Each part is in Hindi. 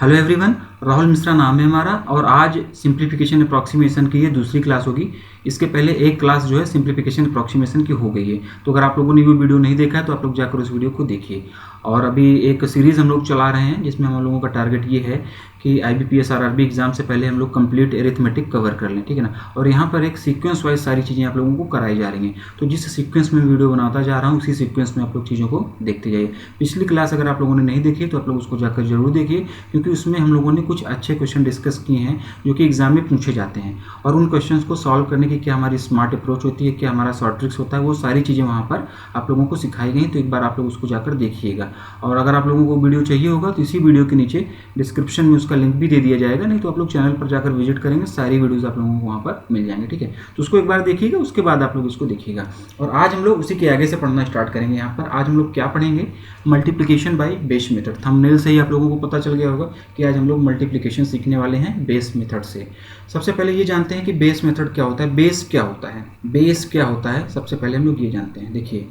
हेलो एवरीवन, राहुल मिश्रा नाम है हमारा और आज सिंप्लीफिकेशन अप्रॉक्सीमेशन की ये दूसरी क्लास होगी। इसके पहले एक क्लास जो है सिंप्लीफिकेशन अप्रॉक्सीमेशन की हो गई है। तो अगर आप लोगों ने वो वीडियो नहीं देखा है तो आप लोग जाकर उस वीडियो को देखिए। और अभी एक सीरीज़ हम लोग चला रहे हैं जिसमें हम लोगों का टारगेट ये है कि IBPS RRB एग्जाम से पहले हम लोग कंप्लीट एरिथमेटिक कवर कर लें, ठीक है ना। और यहाँ पर एक सीक्वेंस वाइज सारी चीज़ें आप लोगों को कराई जा रही हैं। तो जिस सीक्वेंस में वीडियो बनाता जा रहा हूँ उसी सीक्वेंस में आप लोग चीज़ों को देखते जाइए। पिछली क्लास अगर आप लोगों ने नहीं देखी तो आप लोग उसको जाकर जरूर देखिए, क्योंकि उसमें हम लोगों ने कुछ अच्छे क्वेश्चन डिस्कस किए हैं जो कि एग्जाम में पूछे जाते हैं। और उन क्वेश्चंस को सॉल्व करने की क्या हमारी स्मार्ट अप्रोच होती है, क्या हमारा शॉर्ट ट्रिक्स होता है, वो सारी चीज़ें वहाँ पर आप लोगों को सिखाई गई। तो एक बार आप लोग उसको जाकर देखिएगा। और अगर आप लोगों को वीडियो चाहिए होगा तो इसी वीडियो के नीचे डिस्क्रिप्शन में उसका लिंक भी दे दिया जाएगा, नहीं तो आप लोग चैनल पर जाकर विजिट करेंगे, सारी वीडियोज़ आप लोगों को वहाँ पर मिल जाएंगे, ठीक है। तो उसको एक बार देखिएगा, उसके बाद आप लोग इसको देखिएगा। और आज हम लोग उसी के आगे से पढ़ना स्टार्ट करेंगे। यहाँ पर आज हम लोग क्या पढ़ेंगे, multiplication by base method. Thumbnail से ही आप लोगों को पता चल गया होगा कि आज हम लोग मल्टीप्लिकेशन सीखने वाले हैं बेस मेथड से। सबसे पहले ये जानते हैं कि बेस मेथड क्या होता है, बेस क्या होता है। बेस क्या होता है सबसे पहले हम लोग ये जानते हैं। देखिए,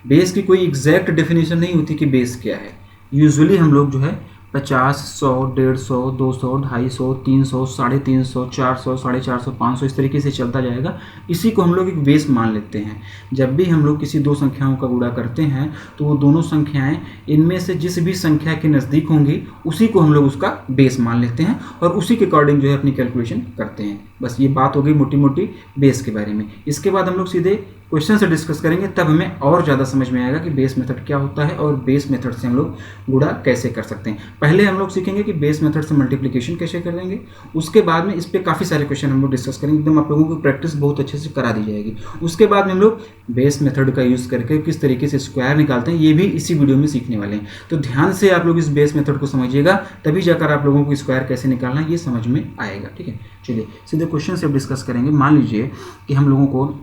बेस की कोई एग्जैक्ट डेफिनेशन नहीं होती कि बेस क्या है। यूजुअली हम लोग जो है 50, 100, 150, 200, 250, 300, 350, 400, 450, 500 इस तरीके से चलता जाएगा। इसी को हम लोग एक बेस मान लेते हैं। जब भी हम लोग किसी दो संख्याओं का गुणा करते हैं तो वो दोनों संख्याएं इनमें से जिस भी संख्या के नज़दीक होंगी उसी को हम लोग उसका बेस मान लेते हैं और उसी के अकॉर्डिंग जो है अपनी कैलकुलेशन करते हैं। बस ये बात हो गई मोटी मोटी बेस के बारे में। इसके बाद हम लोग सीधे क्वेश्चन से डिस्कस करेंगे, तब हमें और ज़्यादा समझ में आएगा कि बेस मेथड क्या होता है और बेस मेथड से हम लोग गुणा कैसे कर सकते हैं। पहले हम लोग सीखेंगे कि बेस मेथड से मल्टीप्लिकेशन कैसे करेंगे, उसके बाद में इस पर काफ़ी सारे क्वेश्चन हम लोग डिस्कस करेंगे, एकदम आप लोगों को प्रैक्टिस बहुत अच्छे से करा दी जाएगी। उसके बाद में हम लोग बेस मेथड का यूज़ करके किस तरीके से स्क्वायर निकालते हैं ये भी इसी वीडियो में सीखने वाले हैं। तो ध्यान से आप लोग इस बेस मेथड को समझिएगा, तभी जाकर आप लोगों को स्क्वायर कैसे निकालना है ये समझ में आएगा, ठीक है। चलिए सीधे क्वेश्चन से डिस्कस करेंगे। मान लीजिए कि हम लोगों को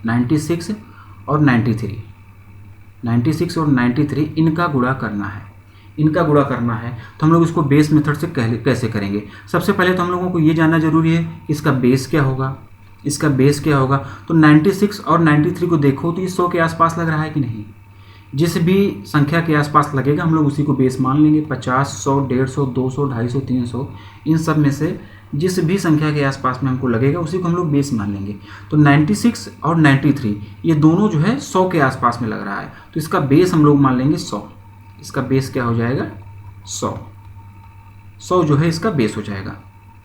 96 और 96 और 93 इनका गुणा करना है। इनका गुणा करना है तो हम लोग इसको बेस मेथड से कैसे करेंगे। सबसे पहले तो हम लोगों को ये जानना जरूरी है कि इसका बेस क्या होगा। इसका बेस क्या होगा तो 96 और 93 को देखो तो ये 100 के आसपास लग रहा है कि नहीं। जिस भी संख्या के आसपास लगेगा हम लोग उसी को बेस मान लेंगे। 50, 100, 150, 200, 250, 300 इन सब में से जिस भी संख्या के आसपास में हमको लगेगा उसी को हम लोग बेस मान लेंगे। तो 96 और 93 ये दोनों जो है 100 के आसपास में लग रहा है, तो इसका बेस हम लोग मान लेंगे 100। इसका बेस क्या हो जाएगा 100 जो है इसका बेस हो जाएगा।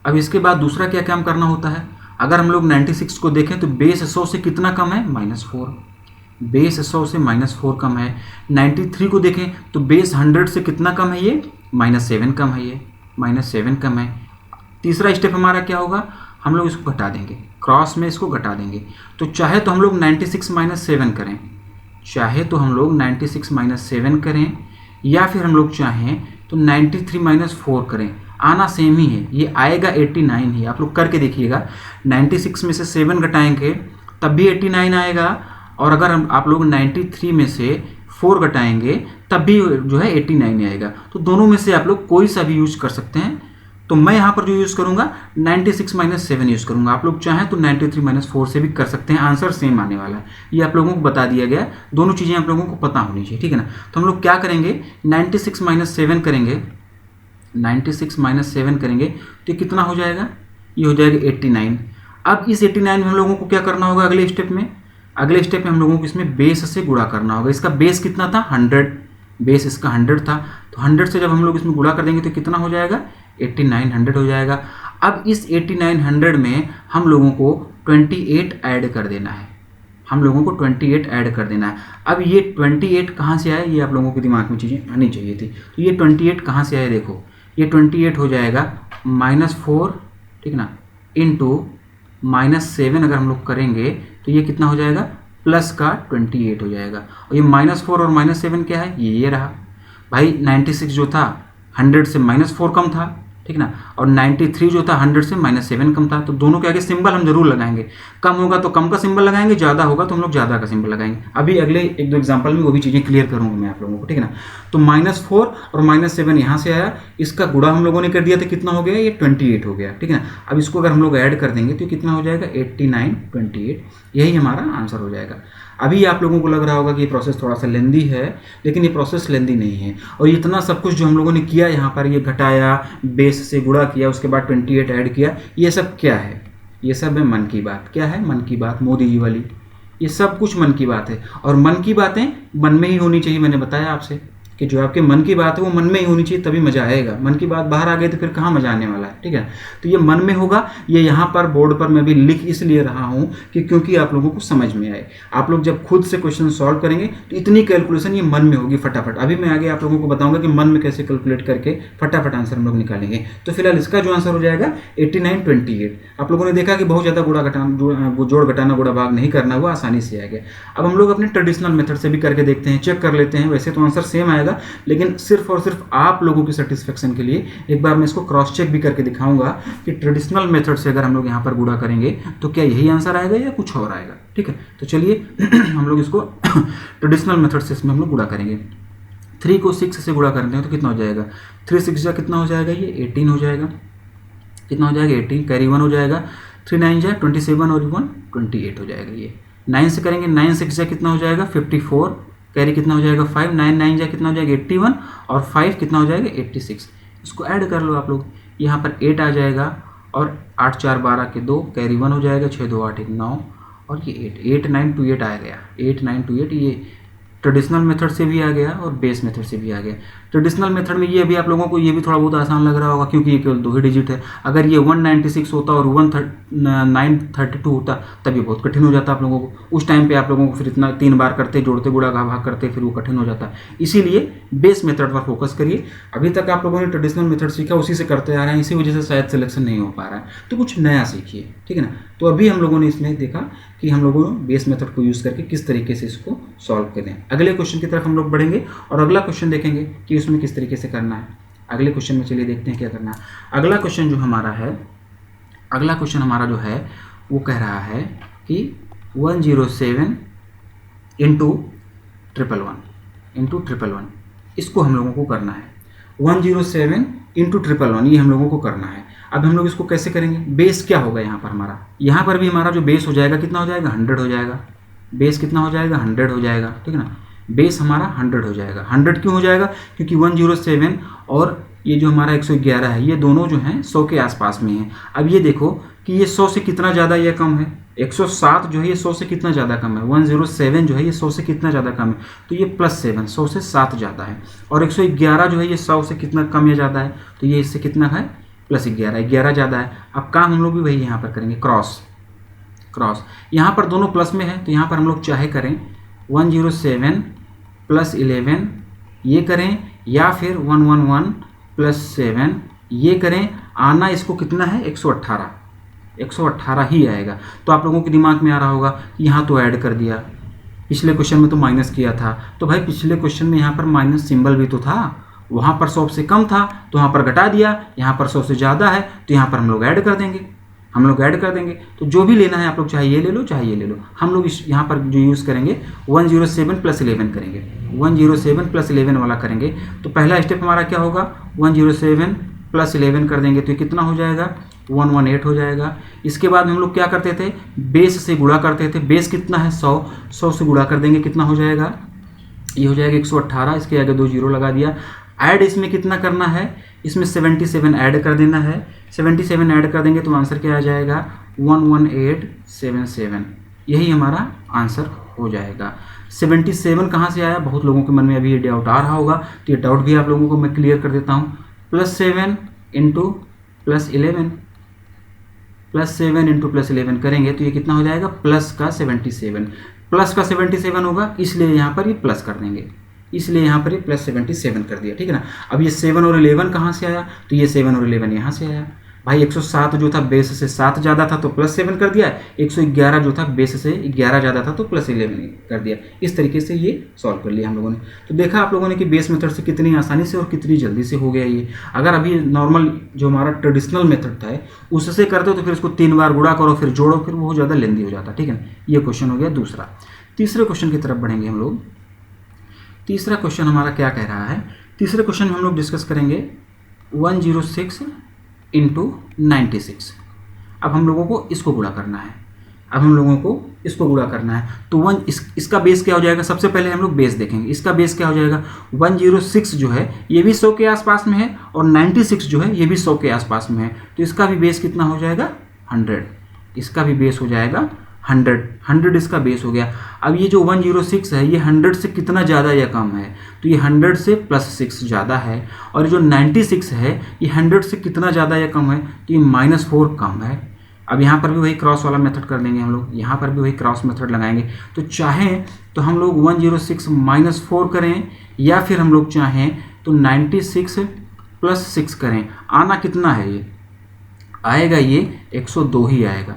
अब इसके बाद दूसरा क्या काम करना होता है। अगर हम लोग 96 को देखें तो बेस 100 से कितना कम है -4। बेस 100 से -4 कम है। 93 को देखें तो बेस 100 से कितना कम है, ये -7 कम है, ये -7 कम है। तीसरा स्टेप हमारा क्या होगा, हम लोग इसको घटा देंगे, क्रॉस में इसको घटा देंगे। तो चाहे तो हम लोग 96 - 7 करें, चाहे तो हम लोग 96 - 7 करें, या फिर हम लोग चाहें तो 93 - 4 करें। आना सेम ही है, ये आएगा 89 ही। आप लोग करके देखिएगा, 96 में से 7 घटाएंगे तब भी 89 आएगा, और अगर आप लोग 93 में से 4 घटाएंगे तब भी जो है 89 आएगा। तो दोनों में से आप लोग कोई सा भी यूज कर सकते हैं। तो मैं यहाँ पर जो यूज़ करूँगा 96 - 7 यूज़ करूँगा। आप लोग चाहें तो 93 - 4 से भी कर सकते हैं, आंसर सेम आने वाला है। ये आप लोगों को बता दिया गया, दोनों चीज़ें आप लोगों को पता होनी चाहिए, ठीक है ना। तो हम लोग क्या करेंगे, 96 - 7 करेंगे। 96 - 7 करेंगे तो ये कितना हो जाएगा, ये हो जाएगा 89। अब इस 89 में हम लोगों को क्या करना होगा, अगले स्टेप में हम लोगों को इसमें बेस से गुणा करना होगा। इसका बेस कितना था 100, बेस इसका 100 था, तो 100 से जब हम लोग इसमें गुणा कर देंगे तो कितना हो जाएगा 8900 हो जाएगा। अब इस 8900 में हम लोगों को 28 ऐड कर देना है। हम लोगों को 28 ऐड कर देना है। अब ये 28 कहाँ से आया, ये आप लोगों के दिमाग में चीज़ें आनी चाहिए थी। तो ये 28 कहाँ से आया, देखो ये 28 हो जाएगा -4, ठीक ना, इंटू -7 अगर हम लोग करेंगे तो ये कितना हो जाएगा प्लस का 28 हो जाएगा। और ये -4 और -7 क्या है, ये रहा भाई। 96 जो था 100 से -4 कम था, ठीक ना, और 93 जो था 100 से -7 कम था। तो दोनों के आगे सिंबल हम जरूर लगाएंगे, कम होगा तो कम का सिंबल लगाएंगे, ज़्यादा होगा तो हम लोग ज़्यादा का सिंबल लगाएंगे। अभी अगले 1-2 एग्जांपल में वो भी चीज़ें क्लियर करूंगा मैं आप लोगों को, ठीक है ना। तो -4 और -7 यहाँ से आया, इसका गुणा हम लोगों ने कर दिया तो कितना हो गया, ये 28 हो गया, ठीक है ना। अब इसको अगर हम लोग ऐड कर देंगे तो कितना हो जाएगा 89, 28। यही हमारा आंसर हो जाएगा। अभी आप लोगों को लग रहा होगा कि ये प्रोसेस थोड़ा सा लेंदी है, लेकिन ये प्रोसेस लेंदी नहीं है। और इतना सब कुछ जो हम लोगों ने किया यहाँ पर, ये घटाया, बेस से गुणा किया, उसके बाद 28 ऐड किया, ये सब क्या है? ये सब है मन की बात। क्या है? मन की बात, मोदी जी वाली। ये सब कुछ मन की बात है, और मन की बातें मन में ही होनी चाहिए। मैंने बताया आपसे कि जो आपके मन की बात है वो मन में ही होनी चाहिए, तभी मज़ा आएगा। मन की बात बाहर आ गई तो फिर कहाँ मज़ा आने वाला है, ठीक है। तो ये मन में होगा। ये यहाँ पर बोर्ड पर मैं भी लिख इसलिए रहा हूँ कि क्योंकि आप लोगों को समझ में आए। आप लोग जब खुद से क्वेश्चन सॉल्व करेंगे तो इतनी कैलकुलेशन ये मन में होगी फटाफट। अभी मैं आगे आप लोगों को बताऊंगा कि मन में कैसे कैलकुलेट करके फटाफट आंसर हम लोग निकालेंगे। तो फिलहाल इसका जो आंसर हो जाएगा 8928। आप लोगों ने देखा कि बहुत ज़्यादा जोड़ घटाना गुणा भाग नहीं करना हुआ, आसानी से आ गया। अब हम लोग अपने ट्रेडिशनल मेथड से भी करके देखते हैं, चेक कर लेते हैं। वैसे तो आंसर सेम आएगा, लेकिन सिर्फ और सिर्फ आप लोगों की सेटिस्फेक्शन के लिए एक बार मैं इसको क्रॉस चेक भी करके दिखाऊंगा कि ट्रेडिशनल मेथड से अगर हम लोग यहाँ पर गुणा करेंगे तो क्या यही आंसर आएगा या कुछ और आएगा, ठीक है। तो चलिए हम लोग इसको ट्रेडिशनल मेथड से इसमें हम लोग गुणा करेंगे। 3 को 6 से गुणा करते हैं तो कितना हो जाएगा? 3 6 कितना हो जाएगा? ये 18 हो जाएगा। कितना हो जाएगा? 18, कैरी 1 हो जाएगा। 3 9 जा 27 और 1 28 हो जाएगा। ये 9 से करेंगे, 9 6 जा कितना हो जाएगा? 54, कैरी कितना हो जाएगा? 5, 9 9 जा कितना हो जाएगा? 81 और 5 कितना हो जाएगा? 86। इसको ऐड कर लो आप लोग। यहाँ पर 8 आ जाएगा और 8 4 12 के 2, कैरी 1 हो जाएगा। 6 2 8 1 9 और ये 8 9 2 8 आ गया। 8 9 2 8 ये ट्रेडिशनल मेथड से भी आ गया और बेस मेथड से भी आ गया। ट्रेडिशनल मेथड में ये अभी आप लोगों को ये भी थोड़ा बहुत आसान लग रहा होगा क्योंकि ये केवल 2 ही डिजिट है। अगर ये 196 होता और 932 होता तब ये बहुत कठिन हो जाता आप लोगों को। उस टाइम पे आप लोगों को फिर इतना 3 बार करते, जोड़ते, गुणा भाग करते, फिर वो कठिन हो जाता। इसीलिए बेस मेथड पर फोकस करिए। अभी तक आप लोगों ने ट्रेडिशनल मेथड सीखा, उसी से करते आ रहे हैं, इसी वजह से शायद सिलेक्शन नहीं हो पा रहा है। तो कुछ नया सीखिए, ठीक है ना। तो अभी हम लोगों ने इसमें देखा कि हम लोगों ने बेस मेथड को यूज़ करके किस तरीके से इसको सॉल्व करें। अगले क्वेश्चन की तरफ हम लोग बढ़ेंगे और अगला क्वेश्चन देखेंगे कि उसमें किस तरीके से करना है। अगले क्वेश्चन में चलिए देखते हैं क्या करना है। अगला क्वेश्चन जो हमारा जो है वो कह रहा है कि 107 इंटू 111 इसको हम लोगों को करना है। 107 इंटू 111 ये हम लोगों को करना है। अब हम लोग इसको कैसे करेंगे? बेस क्या होगा यहाँ पर हमारा? यहाँ पर भी हमारा जो बेस हो जाएगा कितना हो जाएगा? 100 हो जाएगा। बेस कितना हो जाएगा? 100 हो जाएगा, ठीक है ना। बेस हमारा 100 हो जाएगा। 100 क्यों हो जाएगा? क्योंकि 107 और ये जो हमारा 111 है ये दोनों जो हैं 100 के आसपास में हैं। अब ये देखो कि ये 100 से कितना ज़्यादा या कम है? 107 जो है ये 100 से कितना ज़्यादा कम है? 107 जो है ये 100 से कितना ज़्यादा कम है? तो ये +7, 100 से 7 ज़्यादा है। और 111 जो है ये 100 से कितना कम या ज़्यादा है? तो ये इससे कितना है? +11, 11 ज़्यादा है। अब काम हम लोग भी वही यहाँ पर करेंगे, क्रॉस। यहाँ पर दोनों प्लस में है तो यहाँ पर हम लोग चाहे करें 107 + 11 ये करें, या फिर 111 + 7 ये करें। आना इसको कितना है? 118 ही आएगा। तो आप लोगों के दिमाग में आ रहा होगा कि यहाँ तो ऐड कर दिया, पिछले क्वेश्चन में तो माइनस किया था। तो भाई पिछले क्वेश्चन में यहाँ पर माइनस सिंबल भी तो था, वहाँ पर 100 से कम था तो वहाँ पर घटा दिया, यहाँ पर 100 से ज़्यादा है तो यहाँ पर हम लोग ऐड कर देंगे। तो जो भी लेना है आप लोग चाहे ये ले लो चाहे ये ले लो। हम लोग इस यहाँ पर जो यूज़ करेंगे 107 + 11 करेंगे। 107 + 11 वाला करेंगे तो पहला स्टेप हमारा क्या होगा? 107 + 11 कर देंगे तो ये कितना हो जाएगा? 118 हो जाएगा। इसके बाद हम लोग क्या करते थे? बेस से गुणा करते थे। बेस कितना है? 100 से गुणा कर देंगे, कितना हो जाएगा? ये हो जाएगा 118। इसके आगे 2 जीरो लगा दिया। ऐड इसमें कितना करना है? इसमें 77 ऐड कर देना है। 77 ऐड कर देंगे तो आंसर क्या आ जाएगा? 11877। यही हमारा आंसर हो जाएगा। 77 कहाँ से आया? बहुत लोगों के मन में अभी ये डाउट आ रहा होगा, तो ये डाउट भी आप लोगों को मैं क्लियर कर देता हूँ। +7 इंटू +11 +7 इंटू +11 करेंगे तो ये कितना हो जाएगा? प्लस का 77 होगा, इसलिए यहाँ पर ये प्लस कर देंगे, इसलिए यहाँ पर ये +77 कर दिया, ठीक है ना। अब ये 7 और 11 कहाँ से आया? तो ये 7 और 11 यहाँ से आया। भाई 107 जो था बेस से 7 ज़्यादा था तो +7 कर दिया। 111 जो था बेस से 11 ज़्यादा था तो +11 कर दिया। इस तरीके से ये सॉल्व कर लिया हम लोगों ने। तो देखा आप लोगों ने कि बेस मेथड से कितनी आसानी से और कितनी जल्दी से हो गया ये। अगर अभी नॉर्मल जो हमारा ट्रेडिशनल मेथड था उससे करते हो तो फिर उसको 3 बार गुणा करो, फिर जोड़ो, फिर बहुत ज़्यादा लेंदी हो जाता, ठीक है ना। ये क्वेश्चन हो गया दूसरा। तीसरे क्वेश्चन की तरफ बढ़ेंगे हम लोग। तीसरा क्वेश्चन हमारा क्या कह रहा है? तीसरे क्वेश्चन में हम लोग डिस्कस करेंगे 106 इंटू 96। अब हम लोगों को इसको गुणा करना है। अब हम लोगों को इसको गुणा करना है। तो इसका बेस क्या हो जाएगा, सबसे पहले हम लोग बेस देखेंगे। इसका बेस क्या हो जाएगा, 106 जो है ये भी 100 के आसपास में है और 96 जो है ये भी 100 के आसपास में है। तो इसका भी बेस कितना हो जाएगा, 100। इसका भी बेस हो जाएगा 100 इसका बेस हो गया। अब ये जो 106 है ये 100 से कितना ज़्यादा या कम है, तो ये 100 से +6 ज़्यादा है। और जो 96 है ये 100 से कितना ज़्यादा या कम है, तो ये -4 कम है। अब यहाँ पर भी वही क्रॉस वाला मेथड कर लेंगे हम लोग, यहाँ पर भी वही क्रॉस मेथड लगाएंगे। तो चाहें तो हम लोग 106 -4 करें या फिर हम लोग चाहें तो 96 +6 करें। आना कितना है, ये आएगा ये 102 ही आएगा।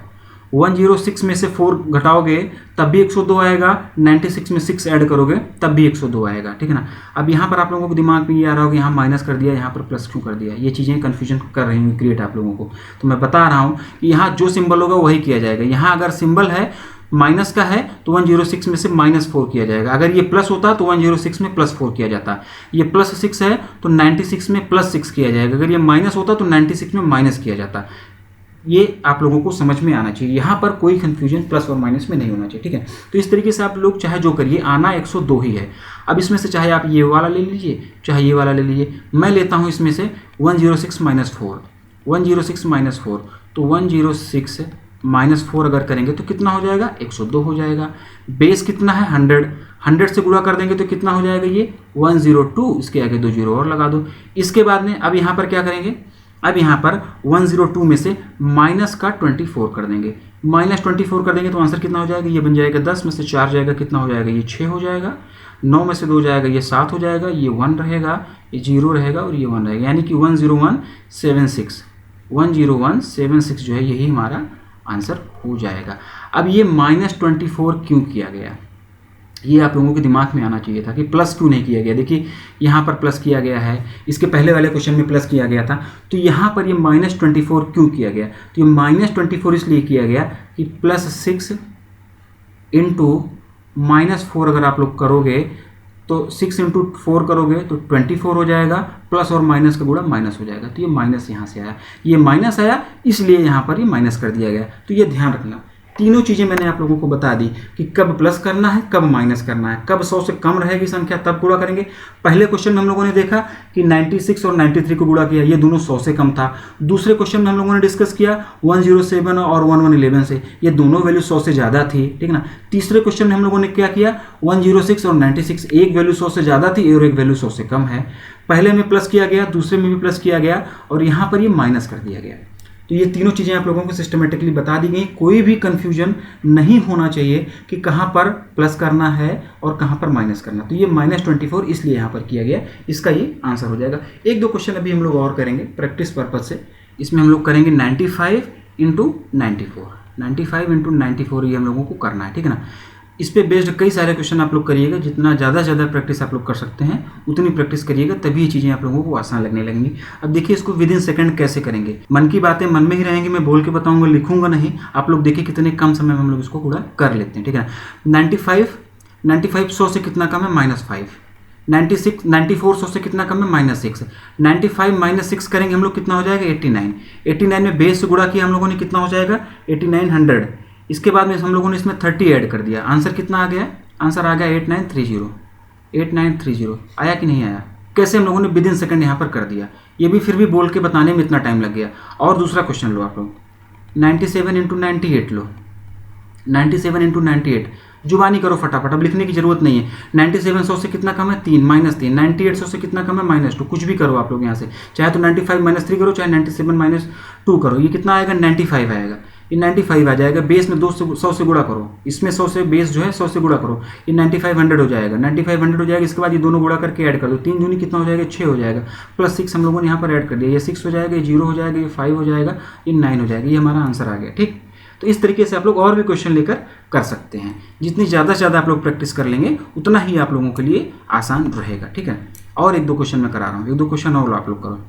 106 में से 4 घटाओगे तब भी 102 आएगा, 96 में 6 ऐड करोगे तब भी 102 आएगा, ठीक है ना। अब यहाँ पर आप लोगों को दिमाग में ये आ रहा होगा यहाँ माइनस कर दिया, यहाँ पर प्लस क्यों कर दिया, ये चीज़ें कन्फ्यूजन कर रही हैं क्रिएट आप लोगों को। तो मैं बता रहा हूँ कि यहाँ जो सिंबल होगा वही किया जाएगा। यहाँ अगर सिंबल है माइनस का है तो 106 में से -4 किया जाएगा। अगर ये प्लस होता तो 106 में +4 किया जाता। ये +6 है तो 96 में +6 किया जाएगा। अगर ये माइनस होता तो 96 में माइनस किया जाता। ये आप लोगों को समझ में आना चाहिए, यहाँ पर कोई कंफ्यूजन प्लस और माइनस में नहीं होना चाहिए, ठीक है। तो इस तरीके से आप लोग चाहे जो करिए, आना 102 ही है। अब इसमें से चाहे आप ये वाला ले लीजिए चाहे ये वाला ले लीजिए। मैं लेता हूँ इसमें से 106 -4, 106 -4, तो 106 -4 अगर करेंगे तो कितना हो जाएगा, 102 हो जाएगा। बेस कितना है, 100 से गुणा कर देंगे तो कितना हो जाएगा, ये 102, इसके आगे 2 0 और लगा दो। इसके बाद में अब यहाँ पर क्या करेंगे, अब यहाँ पर 102 में से -24 कर देंगे। -24 कर देंगे तो आंसर कितना हो जाएगा, ये बन जाएगा 10 में से 4 जाएगा कितना हो जाएगा, ये 6 हो जाएगा। 9 में से 2 जाएगा ये 7 हो जाएगा, ये 1 रहेगा, ये 0 रहेगा और ये 1 रहेगा, यानी कि 10176 10176 जो है यही हमारा आंसर हो जाएगा। अब ये -24 क्यों किया गया, ये आप लोगों के दिमाग में आना चाहिए था कि प्लस क्यों नहीं किया गया। देखिए यहाँ पर प्लस किया गया है, इसके पहले वाले क्वेश्चन में प्लस किया गया था, तो यहाँ पर ये -24 क्यों किया गया, तो ये -24 इसलिए किया गया कि +6 × -4 अगर आप लोग करोगे तो 6 × 4 करोगे तो 24 हो जाएगा, प्लस और माइनस का गुणा माइनस हो जाएगा। तो ये माइनस यहाँ से आया, ये माइनस आया इसलिए यहाँ पर ये माइनस कर दिया गया। तो ये ध्यान रखना, तीनों चीज़ें मैंने आप लोगों को बता दी कि कब प्लस करना है, कब माइनस करना है, कब 100 से कम रहेगी संख्या तब गुणा करेंगे। पहले क्वेश्चन में हम लोगों ने देखा कि 96 और 93 को गुणा किया, ये दोनों 100 से कम था। दूसरे क्वेश्चन में हम लोगों ने डिस्कस किया 107 और 1111 से, ये दोनों वैल्यू 100 से ज़्यादा थी, ठीक ना। तीसरे क्वेश्चन में हम लोगों ने क्या किया, 106 और 96, एक वैल्यू 100 से ज़्यादा थी और एक वैल्यू 100 से कम है। पहले में प्लस किया गया, दूसरे में भी प्लस किया गया और यहाँ पर ये माइनस कर दिया गया। तो ये तीनों चीज़ें आप लोगों को सिस्टमेटिकली बता दी गई, कोई भी कंफ्यूजन नहीं होना चाहिए कि कहाँ पर प्लस करना है और कहाँ पर माइनस करना। तो ये -24 इसलिए यहाँ पर किया गया, इसका ये आंसर हो जाएगा। एक दो क्वेश्चन अभी हम लोग और करेंगे प्रैक्टिस पर्पज से। इसमें हम लोग करेंगे 95 × 94, 95 × 94 ये हम लोगों को करना है, ठीक है ना। इस पे बेस्ड कई सारे क्वेश्चन आप लोग करिएगा, जितना ज़्यादा से ज़्यादा प्रैक्टिस आप लोग कर सकते हैं उतनी प्रैक्टिस करिएगा, तभी ये चीज़ें आप लोगों को आसान लगने लगेंगी। अब देखिए इसको विदिन सेकंड कैसे करेंगे, मन की बातें मन में ही रहेंगी, मैं बोल के बताऊंगा, लिखूंगा नहीं। आप लोग देखिए कितने कम समय में हम लोग इसको पूरा कर लेते हैं, ठीक है। 95 100 से कितना कम है, -5। 94 100 से कितना कम है, -6। 95 -6 करेंगे हम लोग कितना हो जाएगा, 89। 89 में बेस से गुणा किया हम लोगों ने, कितना हो जाएगा 8900। इसके बाद में हम लोगों ने इसमें 30 ऐड कर दिया, आंसर कितना आ गया, आंसर आ गया 8930। 8930 आया कि नहीं आया, कैसे हम लोगों ने विदिन सेकंड यहाँ पर कर दिया, ये भी फिर भी बोल के बताने में इतना टाइम लग गया। और दूसरा क्वेश्चन लो आप लोग, 97 × 98 लो, 97 × 98 जुबानी करो फटाफट, अब लिखने की जरूरत नहीं है। 97 100 से कितना कम है, 3 -3। 98 100 से कितना कम है, -2। कुछ भी करो आप लोग यहाँ से, चाहे तो 95 -3 करो, चाहे 97 -2 करो, ये कितना आएगा 95 आएगा। ये 95 आ जाएगा, बेस में 100 से गुणा करो, इसमें 100 से बेस जो है 100 से गुणा करो, ये 9500 हो जाएगा। 9500 हो जाएगा, इसके बाद ये दोनों गुणा करके ऐड कर दो, 3 दूनी कितना हो जाएगा, 6 हो जाएगा, +6 हम लोगों ने यहाँ पर ऐड कर दिया, ये 6 हो जाएगा, ये 0 हो जाएगा, ये 5 हो जाएगा, ये 9 हो जाएगा, ये हमारा आंसर आ गया, ठीक। तो इस तरीके से आप लोग और भी क्वेश्चन लेकर कर सकते हैं। जितनी ज़्यादा से ज़्यादा आप लोग प्रैक्टिस कर लेंगे उतना ही आप लोगों के लिए आसान रहेगा, ठीक है। और एक दो क्वेश्चन मैं करा रहा हूँ, एक दो क्वेश्चन और आप लोग करो,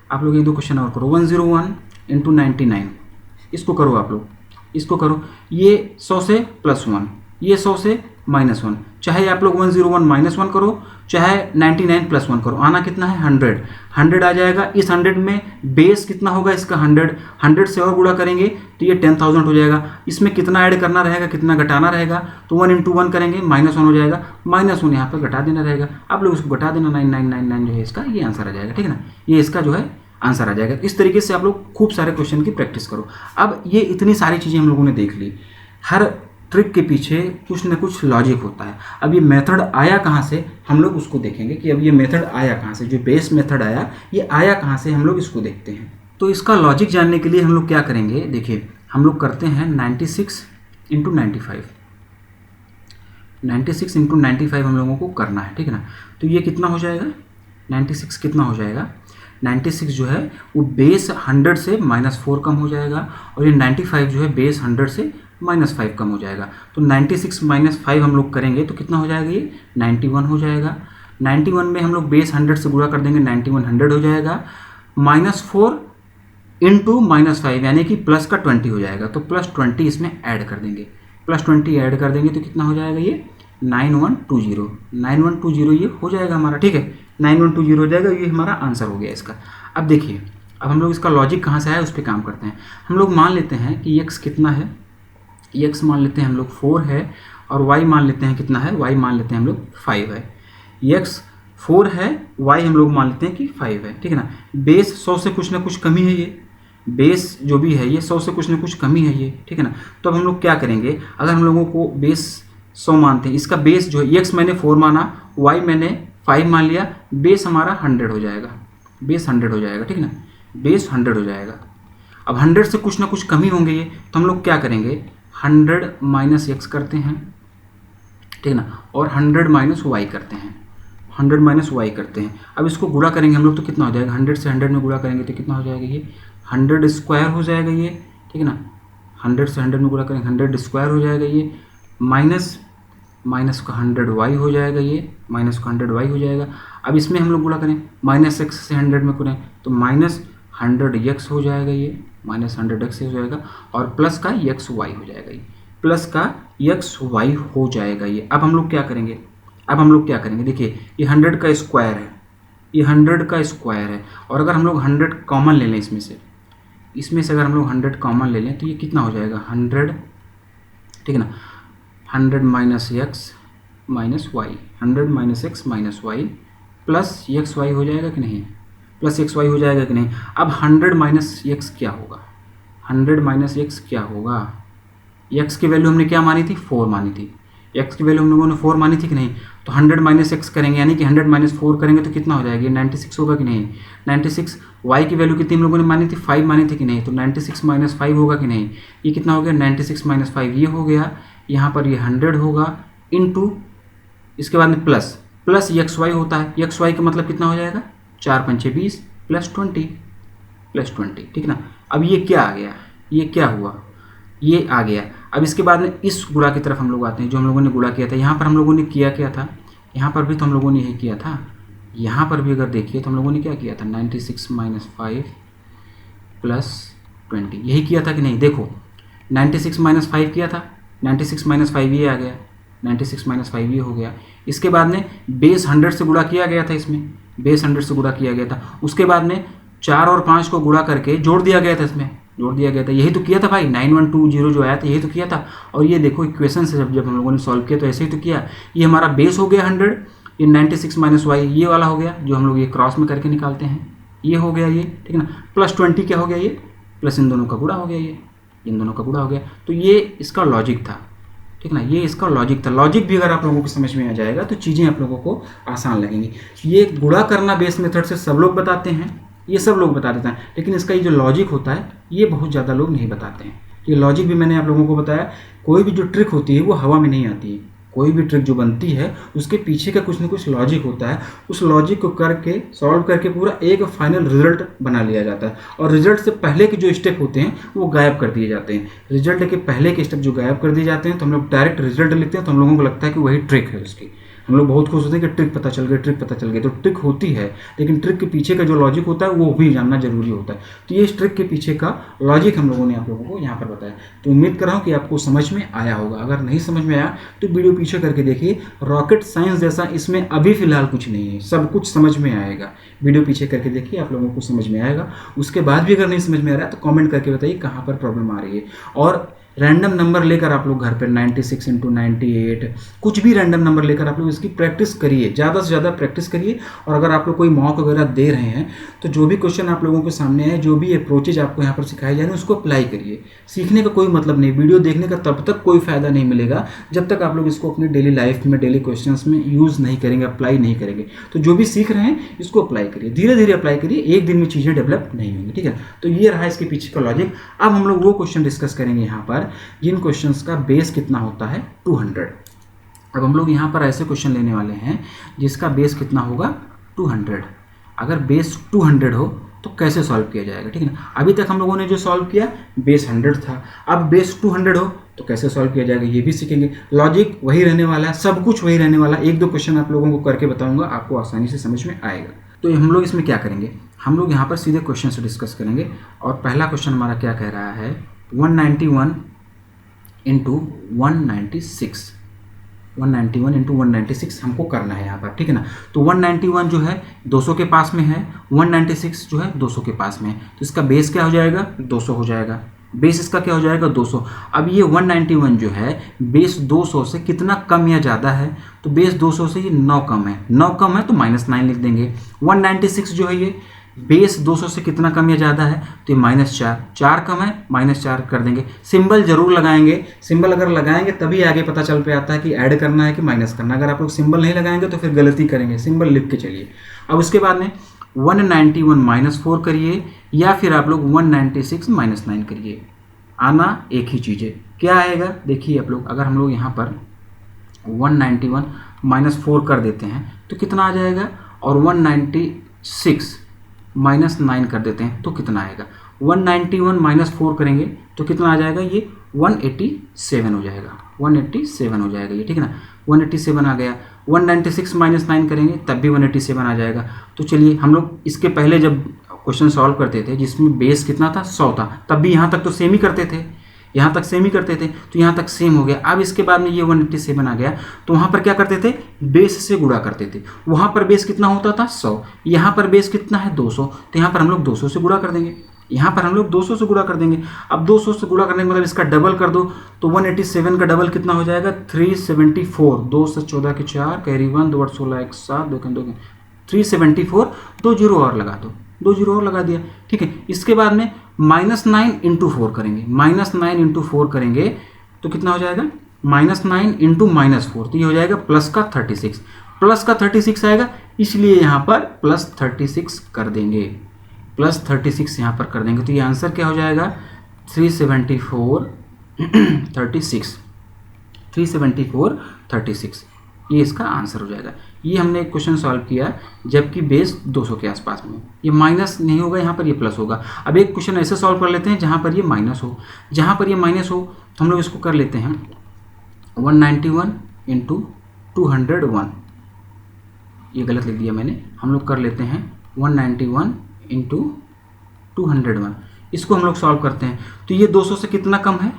आप लोग एक दो क्वेश्चन और करो। 101 × 99 इसको करो आप लोग, इसको करो, ये 100 से +1, ये 100 से -1, चाहे आप लोग 101 -1 करो, चाहे 99 + 1 करो, आना कितना है 100, 100 आ जाएगा। इस 100 में बेस कितना होगा इसका 100, 100 से और गुणा करेंगे तो ये 10,000 हो जाएगा। इसमें कितना ऐड करना रहेगा, कितना घटाना रहेगा, तो 1 × 1 करेंगे -1 हो जाएगा, -1 यहाँ पर घटा देना रहेगा। आप लोग इसको घटा देना, 9999 जो है इसका ये आंसर आ जाएगा, ठीक है ना, ये इसका जो है आंसर आ जाएगा। इस तरीके से आप लोग खूब सारे क्वेश्चन की प्रैक्टिस करो। अब ये इतनी सारी चीज़ें हम लोगों ने देख ली, हर ट्रिक के पीछे कुछ ना कुछ लॉजिक होता है। अब ये मेथड आया कहाँ से, हम लोग उसको देखेंगे कि अब ये मेथड आया कहाँ से, जो बेस मेथड आया ये आया कहाँ से, हम लोग इसको देखते हैं। तो इसका लॉजिक जानने के लिए हम लोग क्या करेंगे, देखिए हम लोग करते हैं 96 × 95, 96 × 95 हम लोगों को करना है, ठीक है ना। तो ये कितना हो जाएगा, 96 कितना हो जाएगा, 96 जो है वो बेस 100 से -4 कम हो जाएगा, और ये 95 जो है बेस 100 से -5 कम हो जाएगा। तो 96 - 5 हम लोग करेंगे तो कितना हो जाएगा, ये 91 हो जाएगा। 91 में हम लोग बेस 100 से गुणा कर देंगे, 91 100 हो जाएगा। -4 × -5 यानी कि प्लस का 20 हो जाएगा, तो +20 इसमें ऐड कर देंगे, +20 ऐड कर देंगे तो कितना हो जाएगा, ये 9120, 9120 ये हो जाएगा हमारा, ठीक है, 9120 हो जाएगा, ये हमारा आंसर हो गया इसका। अब देखिए, अब हम लोग इसका लॉजिक कहाँ से आया उस पर काम करते हैं। हम लोग मान लेते हैं कि x कितना है, x मान लेते हैं हम लोग 4 है, और y मान लेते हैं कितना है, y मान लेते हैं हम लोग 5 है। x 4 है, y हम लोग मान लेते हैं कि 5 है, ठीक है ना। बेस 100 से कुछ ना कुछ कमी है, ये बेस जो भी है ये 100 से कुछ ना कुछ कमी है ये, ठीक है ना। तो अब हम लोग क्या करेंगे, अगर हम लोगों को बेस 100 मानते हैं, इसका बेस जो है x मैंने 4 माना, y मैंने 5 मान लिया, बेस हमारा 100 हो जाएगा, बेस 100 हो जाएगा, ठीक है ना, बेस 100 हो जाएगा। अब 100 से कुछ ना कुछ कमी होंगे ये, तो हम लोग क्या करेंगे, 100 - x करते हैं, ठीक है ना, और 100 - y करते हैं, 100 - y करते हैं। अब इसको गुणा करेंगे हम लोग तो कितना हो जाएगा, 100 से 100 में गुणा करेंगे तो कितना हो जाएगा, ये 100² हो जाएगा ये, ठीक है ना। 100 से 100 में गुणा करेंगे 100² हो जाएगा ये, माइनस का 100y हो जाएगा, ये माइनस का 100y हो जाएगा। अब इसमें हम लोग गुणा करें, -x से 100 में करें तो -100x हो जाएगा, ये -100x हो जाएगा, और प्लस का xy हो जाएगा, ये प्लस का xy हो जाएगा ये। अब हम लोग क्या करेंगे, अब हम लोग क्या करेंगे, देखिए ये 100 का स्क्वायर है, ये 100 का स्क्वायर है, और अगर हम लोग 100 कॉमन ले लें इसमें से अगर हम लोग 100 कॉमन ले लें तो ये कितना हो जाएगा, 100, ठीक है ना, 100 - x - y, 100 - x - y plus xy हो जाएगा कि नहीं, प्लस xy हो जाएगा कि नहीं। अब 100 - x क्या होगा, 100 - x क्या होगा, x की वैल्यू हमने क्या मानी थी, 4 मानी थी, x की वैल्यू हम लोगों ने 4 मानी थी कि नहीं। तो 100 - x करेंगे यानी कि 100 - 4 करेंगे तो कितना हो जाएगा, 96 होगा कि नहीं। 96, y की वैल्यू कितनी हम लोगों ने मानी थी, 5 मानी थी कि नहीं, तो 96 - 5 होगा कि नहीं। ये कितना हो गया, 96 - 5 ये हो गया, यहाँ पर ये 100 होगा, इनटू इसके बाद में प्लस xy होता है, xy का मतलब कितना हो जाएगा, 4 × 5 = 20 +20, ठीक है ना। अब ये क्या आ गया, ये क्या हुआ, ये आ गया। अब इसके बाद में इस गुणा की तरफ हम लोग आते हैं, जो हम लोगों ने गुणा किया था, यहाँ पर हम लोगों ने किया क्या था, यहाँ पर भी तो हम लोगों ने यही किया था, यहाँ पर भी अगर देखिए तो हम लोगों ने क्या किया था, 96 - 5 + 20 यही किया था कि नहीं। देखो 96 - 5 किया था, 96 - 5 ये आ गया, 96 - 5 ये हो गया। इसके बाद में बेस 100 से गुणा किया गया था, इसमें बेस 100 से गुणा किया गया था, उसके बाद में 4 और 5 को गुणा करके जोड़ दिया गया था, इसमें जोड़ दिया गया था, यही तो किया था भाई, 9120 जो आया था यही तो किया था। और ये देखो इक्वेशन से जब हम लोगों ने सॉल्व किया तो ऐसे ही तो किया, ये हमारा बेस हो गया 100, ये 96 - y ये वाला हो गया जो हम लोग ये क्रॉस में करके निकालते हैं, ये हो गया ये, ठीक है ना, +20 क्या हो गया, ये प्लस इन दोनों का गुणा हो गया, ये इन दोनों का गुणा हो गया। तो ये इसका लॉजिक था, ठीक है ना, ये इसका लॉजिक था। लॉजिक भी अगर आप लोगों को समझ में आ जाएगा तो चीज़ें आप लोगों को आसान लगेंगी। ये गुणा करना बेस मेथड से सब लोग बताते हैं, ये सब लोग बता देते हैं, लेकिन इसका ये जो लॉजिक होता है ये बहुत ज़्यादा लोग नहीं बताते हैं। ये लॉजिक भी मैंने आप लोगों को बताया, कोई भी जो ट्रिक होती है वो हवा में नहीं आती है, कोई भी ट्रिक जो बनती है उसके पीछे का कुछ ना कुछ लॉजिक होता है, उस लॉजिक को करके सॉल्व करके पूरा एक फाइनल रिजल्ट बना लिया जाता है। और रिजल्ट से पहले के जो स्टेप होते हैं वो गायब कर दिए जाते हैं, रिजल्ट के पहले के स्टेप जो गायब कर दिए जाते हैं तो हम लोग डायरेक्ट रिजल्ट लिखते हैं, तो हम लोगों को लगता है कि वही ट्रिक है उसकी। हम लोग बहुत खुश होते हैं कि ट्रिक पता चल गई, ट्रिक पता चल गई। तो ट्रिक होती है, लेकिन ट्रिक के पीछे का जो लॉजिक होता है वो भी जानना जरूरी होता है। तो ये इस ट्रिक के पीछे का लॉजिक हम लोगों ने आप लोगों को यहाँ पर बताया। तो उम्मीद कर रहा हूँ कि आपको समझ में आया होगा। अगर नहीं समझ में आया तो वीडियो पीछे करके देखिए। रॉकेट साइंस जैसा इसमें अभी फिलहाल कुछ नहीं है, सब कुछ समझ में आएगा। वीडियो पीछे करके देखिए, आप लोगों को समझ में आएगा। उसके बाद भी अगर नहीं समझ में आ रहा है तो कमेंट करके बताइए कहाँ पर प्रॉब्लम आ रही है। और रैंडम नंबर लेकर आप लोग घर पर 96 × 98 कुछ भी रैंडम नंबर लेकर आप लोग इसकी प्रैक्टिस करिए, ज़्यादा से ज़्यादा प्रैक्टिस करिए। और अगर आप लोग कोई मॉक वगैरह दे रहे हैं तो जो भी क्वेश्चन आप लोगों के सामने है, जो भी अप्रोचेज आपको यहाँ पर सिखाए जा रहे हैं उसको अप्लाई करिए। सीखने का कोई मतलब नहीं, वीडियो देखने का तब तक कोई फायदा नहीं मिलेगा जब तक आप लोग इसको अपनी डेली लाइफ में, डेली क्वेश्चंस में यूज़ नहीं करेंगे, अप्लाई नहीं करेंगे। तो जो भी सीख रहे हैं इसको अप्लाई करिए, धीरे धीरे अप्लाई करिए, एक दिन में चीज़ें डेवलप नहीं होंगी। ठीक है, तो ये रहा इसके पीछे का लॉजिक। अब हम लोग वो क्वेश्चन डिस्कस करेंगे यहाँ पर जिन क्वेश्चन का बेस कितना होता है 200। अब हम लोग यहाँ पर ऐसे क्वेश्चन लेने वाले हैं जिसका बेस कितना होगा 200। अगर बेस 200 हो तो कैसे सॉल्व किया जाएगा, ठीक है ना। अभी तक हम लोगों ने जो सॉल्व किया बेस 100 था, अब बेस 200 हो तो कैसे सॉल्व किया जाएगा ये भी सीखेंगे। लॉजिक वही रहने वाला है, सब कुछ वही रहने वाला है। एक दो क्वेश्चन आप लोगों को करके बताऊंगा, आपको आसानी से समझ में आएगा। तो हम लोग इसमें क्या करेंगे, हम लोग यहाँ पर सीधे क्वेश्चन से डिस्कस करेंगे। और पहला क्वेश्चन हमारा क्या कह रहा है, 191 × 196, 191 × 196 हमको करना है यहाँ पर, ठीक है ना। तो 191 जो है 200 के पास में है, 196 जो है 200 के पास में है। तो इसका बेस क्या हो जाएगा 200 हो जाएगा, बेस इसका क्या हो जाएगा 200। अब ये 191 जो है बेस 200 से कितना कम या ज़्यादा है, तो बेस 200 से ये 9 कम है, 9 कम है तो -9 लिख देंगे। 196 जो है ये बेस 200 से कितना कम या ज़्यादा है, तो ये -4, 4 कम है -4 कर देंगे। सिंबल जरूर लगाएंगे, सिंबल अगर लगाएंगे तभी आगे पता चल पे आता है कि ऐड करना है कि माइनस करना है। अगर आप लोग सिंबल नहीं लगाएंगे तो फिर गलती करेंगे, सिंबल लिख के चलिए। अब उसके बाद में 191 -4 करिए या फिर आप लोग 196 -9 करिए, आना एक ही चीज़ है। क्या आएगा देखिए आप लोग, अगर हम लोग यहाँ पर 191 -4 कर देते हैं तो कितना आ जाएगा, और 196 -9 कर देते हैं तो कितना आएगा। 191 -4 करेंगे तो कितना आ जाएगा, ये 187 हो जाएगा, 187 हो जाएगा ये, ठीक है ना। 187 आ गया। 196 -9 करेंगे तब भी 187 आ जाएगा। तो चलिए हम लोग इसके पहले जब क्वेश्चन सॉल्व करते थे जिसमें बेस कितना था 100 था, तब भी यहाँ तक तो सेम ही करते थे, यहाँ तक सेम ही करते थे, तो यहाँ तक सेम हो गया। अब इसके बाद में ये 187 आ गया तो वहाँ पर क्या करते थे, बेस से गुणा करते थे। वहाँ पर बेस कितना होता था 100, यहाँ पर बेस कितना है 200, तो यहाँ पर हम लोग 200 से गुणा कर देंगे, यहाँ पर हम लोग 200 से गुणा कर देंगे। अब 200 से गुणा करने का मतलब इसका डबल कर दो, तो 187 का डबल कितना हो जाएगा 374, 2 से 14 के 4, कैरी 1, 2 8 16 1 7 2 2 374, 2 जीरो और लगा दो, 2 जीरो और लगा दिया, ठीक है। इसके बाद में -9 × 4 करेंगे, -9 × 4 करेंगे तो कितना हो जाएगा, -9 × -4, तो ये हो जाएगा प्लस का 36, प्लस का 36 आएगा, इसलिए यहाँ पर +36 कर देंगे, +36 यहाँ पर कर देंगे। तो ये आंसर क्या हो जाएगा 374 36, 374 36, ये इसका आंसर हो जाएगा। ये हमने एक क्वेश्चन सॉल्व किया जबकि बेस 200 के आसपास में, ये माइनस नहीं होगा, यहाँ पर ये प्लस होगा। अब एक क्वेश्चन ऐसे सॉल्व कर लेते हैं जहाँ पर ये माइनस हो, जहाँ पर ये माइनस हो तो हम लोग इसको कर लेते हैं 191 × 201, ये गलत लिख दिया मैंने, हम लोग कर लेते हैं 191 × 201, इसको हम लोग सॉल्व करते हैं। तो ये 200 से कितना कम है,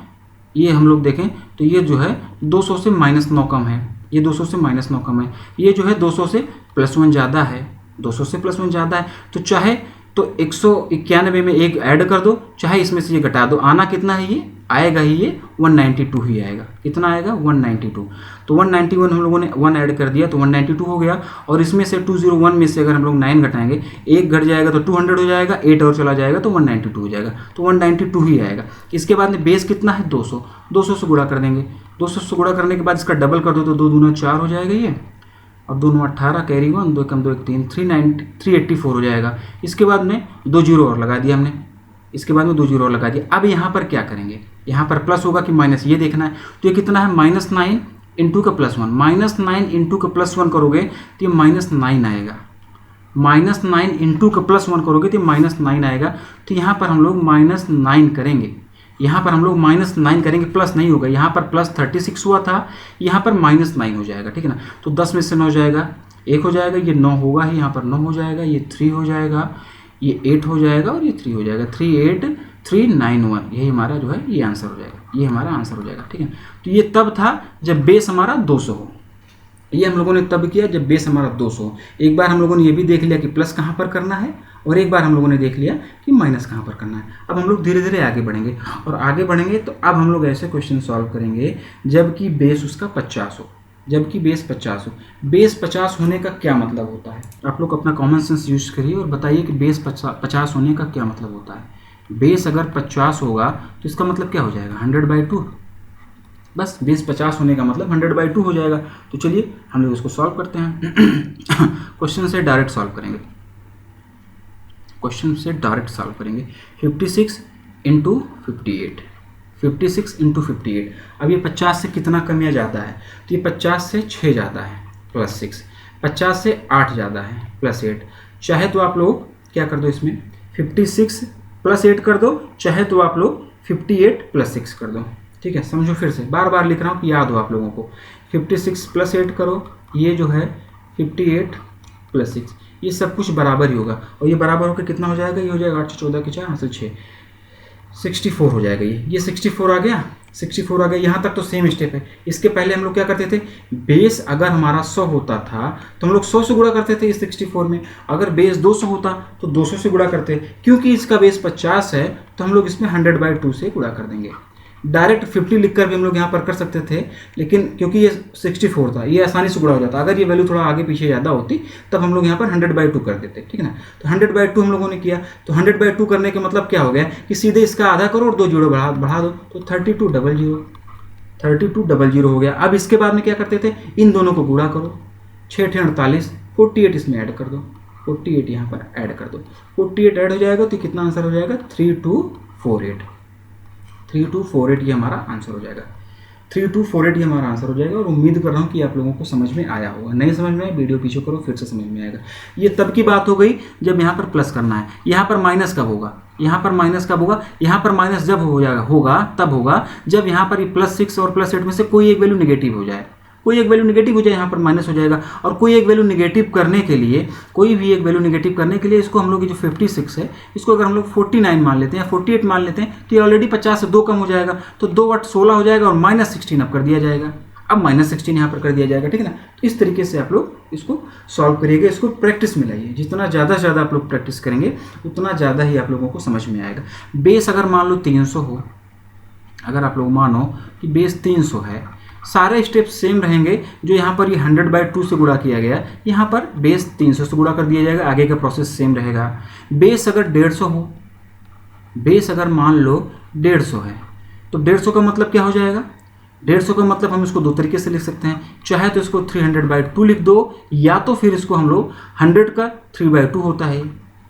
ये हम लोग देखें तो ये जो है 200 से -9 कम है, ये 200 से -9 कम है, ये जो है 200 से +1 ज़्यादा है, 200 से +1 ज़्यादा है। तो चाहे तो 191 में एक ऐड कर दो, चाहे इसमें से ये घटा दो, आना कितना है, ये आएगा ही ये 192 ही आएगा। कितना आएगा 192। तो 191 हम लोगों ने 1 ऐड कर दिया तो 192 हो गया, और इसमें से 201 में से अगर हम लोग 9 घटाएंगे, 1 घट जाएगा तो 200 हो जाएगा, 8 और चला जाएगा तो 192 हो जाएगा, तो 192 ही आएगा। इसके बाद में बेस कितना है 200, 200 से गुणा कर देंगे, 200 से गुणा करने के बाद इसका डबल कर दो तो 2 दूना 4 हो जाएगा ये, और 2 9 18, कैरी 1, 2 कम 2 1 3, 384 हो जाएगा। इसके बाद में 2 जीरो और लगा दिया हमने, इसके बाद में 2 जीरो और लगा दिया। अब यहाँ पर क्या करेंगे, यहाँ पर प्लस होगा कि माइनस, ये देखना है। तो ये कितना है -9 × का +1, -9 × का +1 करोगे तो ये -9 आएगा, -9 × का +1 करोगे तो -9 आएगा। तो यहाँ पर हम लोग -9 करेंगे, यहाँ पर हम लोग -9 करेंगे, प्लस नहीं होगा, यहाँ पर +36 हुआ था, यहाँ पर -9 हो जाएगा, ठीक है ना। तो 10 में से 9 जाएगा, 1 हो जाएगा, ये 9 होगा ही, यहाँ पर 9 हो जाएगा, ये 3 हो जाएगा, ये 8 हो जाएगा और ये 3 हो जाएगा, 38391, यही हमारा जो है ये आंसर हो जाएगा, ये हमारा आंसर हो जाएगा, ठीक है। तो ये तब था जब बेस हमारा 200 हो, ये हम लोगों ने तब किया जब बेस हमारा 200 हो। एक बार हम लोगों ने ये भी देख लिया कि प्लस कहाँ पर करना है, और एक बार हम लोगों ने देख लिया कि माइनस कहाँ पर करना है। अब हम लोग धीरे धीरे आगे बढ़ेंगे, और आगे बढ़ेंगे तो अब हम लोग ऐसे क्वेश्चन सॉल्व करेंगे जबकि बेस उसका 50 हो, जबकि बेस 50 हो। बेस 50 होने का क्या मतलब होता है, आप लोग अपना कॉमन सेंस यूज करिए और बताइए कि बेस 50 होने का क्या मतलब होता है। बेस अगर 50 होगा तो इसका मतलब क्या हो जाएगा, 100/2। बस बेस 50 होने का मतलब 100/2 हो जाएगा। तो चलिए हम लोग इसको सॉल्व करते हैं। क्वेश्चन से डायरेक्ट सॉल्व करेंगे, क्वेश्चन से डायरेक्ट सॉल्व करेंगे। 56 × 58, 56 × 58। अब ये 50 से कितना कम या ज़्यादा है, तो ये 50 से 6 ज़्यादा है +6, 50 से 8 ज़्यादा है +8। चाहे तो आप लोग क्या कर दो, इसमें 56 + 8 कर दो, चाहे तो आप लोग 58 + 6 कर दो, ठीक है। समझो, फिर से बार बार लिख रहा हूँ कि याद हो आप लोगों को। 56 + 8 करो, ये जो है 58 + 6, ये सब कुछ बराबर ही होगा, और ये बराबर होकर कितना हो जाएगा, ये हो जाएगा 8 से 14 के 4 से 6, 64 हो जाएगा। ये 64 आ गया, 64 आ गया। यहाँ तक तो सेम स्टेप है। इसके पहले हम लोग क्या करते थे, बेस अगर हमारा 100 होता था तो हम लोग 100 से गुणा करते थे इस 64 में। अगर बेस 200 होता तो 200 से गुणा करते। क्योंकि इसका बेस 50 है तो हम लोग इसमें 100/2 से गुणा कर देंगे। डायरेक्ट 50 लिखकर भी हम लोग यहाँ पर कर सकते थे, लेकिन क्योंकि ये 64 था, ये आसानी से गुणा हो जाता। अगर ये वैल्यू थोड़ा आगे पीछे ज़्यादा होती तब हम लोग यहाँ पर 100/2 कर देते, ठीक है ना। तो 100/2 हम लोगों ने किया। तो 100/2 करने का मतलब क्या हो गया कि सीधे इसका आधा करो और 2 जीरो बढ़ा दो, तो 3200 हो गया। अब इसके बाद में क्या करते थे, इन दोनों को गुणा करो, 6 × 48, 48 इसमें ऐड कर दो, 48 यहाँ पर ऐड कर दो, 48 ऐड हो जाएगा तो कितना आंसर हो जाएगा, 3248, 3248 ये हमारा आंसर हो जाएगा। 3248 ये हमारा आंसर हो जाएगा। और उम्मीद कर रहा हूँ कि आप लोगों को समझ में आया होगा। नहीं समझ में आया, वीडियो पीछे करो, फिर से समझ में आएगा। ये तब की बात हो गई जब यहाँ पर प्लस करना है। यहाँ पर माइनस कब होगा, यहाँ पर माइनस कब होगा, यहाँ पर माइनस जब हो जाएगा तब होगा जब यहाँ पर +6 और +8 में से कोई एक वैल्यू निगेटिव हो जाए, कोई एक वैल्यू निगेटिव हो जाए, यहाँ पर माइनस हो जाएगा। और कोई एक वैल्यू निगेटिव करने के लिए, कोई भी एक वैल्यू निगेटिव करने के लिए इसको हम लोग जो 56 है इसको अगर हम लोग 49 मान लेते हैं या 48 मान लेते हैं तो ये ऑलरेडी 50 से 2 कम हो जाएगा, तो 2 × 8 16 हो जाएगा और -16 अब कर दिया जाएगा। अब -16 यहाँ पर कर दिया जाएगा, ठीक है ना। इस तरीके से आप लोग इसको सॉल्व करिएगा, इसको प्रैक्टिस में लाइए। जितना ज़्यादा से ज़्यादा आप लोग प्रैक्टिस करेंगे उतना ज़्यादा ही आप लोगों को समझ में आएगा। बेस अगर मान लो 300 हो, अगर आप लोग मानो कि बेस 300 है, सारे स्टेप सेम रहेंगे। जो यहाँ पर ये 100/2 से गुणा किया गया, यहाँ पर बेस 300 से गुणा कर दिया जाएगा, आगे का प्रोसेस सेम रहेगा। बेस अगर 150 हो, बेस अगर मान लो 150 है तो 150 का मतलब क्या हो जाएगा, 150 का मतलब हम इसको 2 तरीके से लिख सकते हैं। चाहे तो इसको 300/2 लिख दो, या तो फिर इसको हम लोग 100 का 3/2 होता है,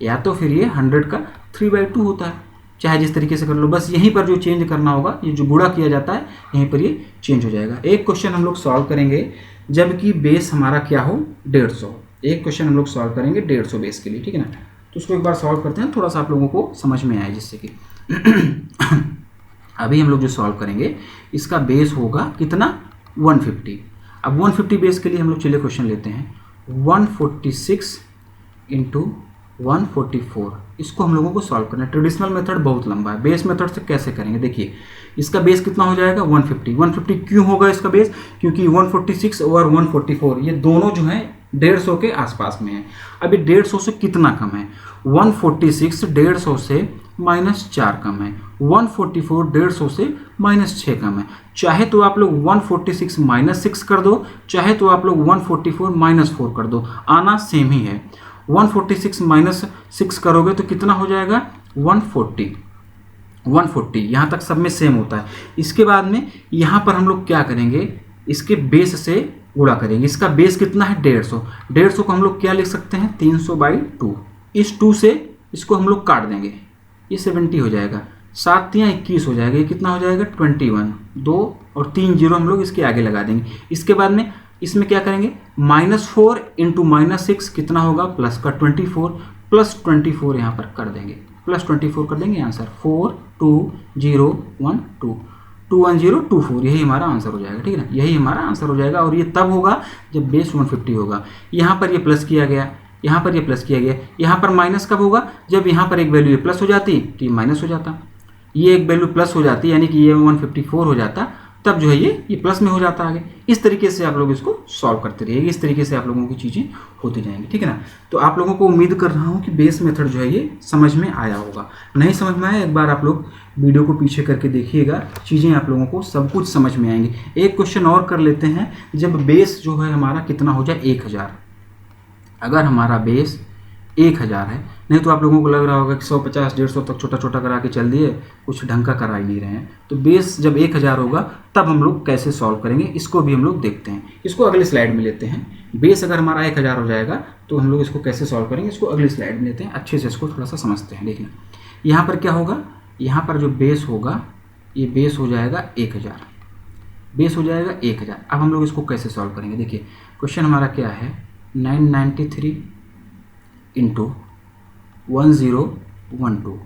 या तो फिर ये 100 का 3/2 होता है। चाहे जिस तरीके से कर लो, बस यहीं पर जो चेंज करना होगा, ये जो गुणा किया जाता है यहीं पर ये चेंज हो जाएगा। एक क्वेश्चन हम लोग सॉल्व करेंगे जबकि बेस हमारा क्या हो, 150। एक क्वेश्चन हम लोग सॉल्व करेंगे 150 बेस के लिए, ठीक है ना। तो उसको एक बार सॉल्व करते हैं, थोड़ा सा आप लोगों को समझ में आए, जिससे कि अभी हम लोग जो सॉल्व करेंगे इसका बेस होगा कितना, 150। अब 150 बेस के लिए हम लोग चलिए क्वेश्चन लेते हैं, 146 × 144। इसको हम लोगों को सॉल्व करना है। ट्रेडिशनल मेथड बहुत लंबा है, बेस मेथड से कैसे करेंगे, देखिए इसका बेस कितना हो जाएगा, 150। 150 क्यों होगा इसका बेस, क्योंकि 146 और 144 ये दोनों जो हैं 150 के आसपास में है। अभी 150 से कितना कम है, 146 150 से -4 कम है, 144 150 से -6 कम है। चाहे तो आप लोग 146 -6 कर दो, चाहे तो आप लोग 144 -4 कर दो, आना सेम ही है। 146 -6 करोगे तो कितना हो जाएगा, 140 यहाँ तक सब में सेम होता है। इसके बाद में यहाँ पर हम लोग क्या करेंगे, इसके बेस से गुणा करेंगे। इसका बेस कितना है, 150। 150 को हम लोग क्या लिख सकते हैं, 300/2। इस 2 से इसको हम लोग काट देंगे, ये 70 हो जाएगा, 7 × 21 हो जाएगा, ये कितना हो जाएगा, 21। 2 और 3 जीरो हम लोग इसके आगे लगा देंगे। इसके बाद में इसमें क्या करेंगे, -4 × -6 कितना होगा, प्लस का 24, +24 यहाँ पर कर देंगे, प्लस 24 कर देंगे आंसर 42012 21024, यही हमारा आंसर हो जाएगा। ठीक है ना, यही हमारा आंसर हो जाएगा। और ये तब होगा जब बेस 150 होगा। यहाँ पर ये प्लस किया गया, यहाँ पर ये प्लस किया गया, यहाँ पर माइनस कब होगा? जब यहाँ पर एक वैल्यू ये प्लस हो जाती तो ये माइनस हो जाता, ये एक वैल्यू प्लस हो जाती यानी कि ये 154 हो जाता, तब जो है ये प्लस में हो जाता आगे। इस तरीके से आप लोग इसको सॉल्व करते रहिएगा, इस तरीके से आप लोगों की चीज़ें होती जाएंगी। ठीक है ना, तो आप लोगों को उम्मीद कर रहा हूँ कि बेस मेथड जो है ये समझ में आया होगा। नहीं समझ में आया, एक बार आप लोग वीडियो को पीछे करके देखिएगा, चीज़ें आप लोगों को सब कुछ समझ में आएंगी। एक क्वेश्चन और कर लेते हैं, जब बेस जो है हमारा कितना हो जाए 1000, अगर हमारा बेस 1000 है, नहीं तो आप लोगों को लग रहा होगा कि 150 150 तक छोटा छोटा करा के चल दिए, कुछ ढंग का करा ही नहीं रहे हैं। तो बेस जब 1000 होगा तब हम लोग कैसे सॉल्व करेंगे, इसको भी हम लोग देखते हैं। इसको अगली स्लाइड में लेते हैं। बेस अगर हमारा 1000 हो जाएगा तो हम लोग इसको कैसे सॉल्व करेंगे, इसको अगली स्लाइड में लेते हैं, अच्छे से इसको थोड़ा सा समझते हैं। देखिए यहाँ पर क्या होगा, यहाँ पर जो बेस होगा ये बेस हो जाएगा 1000, बेस हो जाएगा 1000। अब हम लोग इसको कैसे सॉल्व करेंगे, देखिए क्वेश्चन हमारा क्या है, 993 इंटू 1012,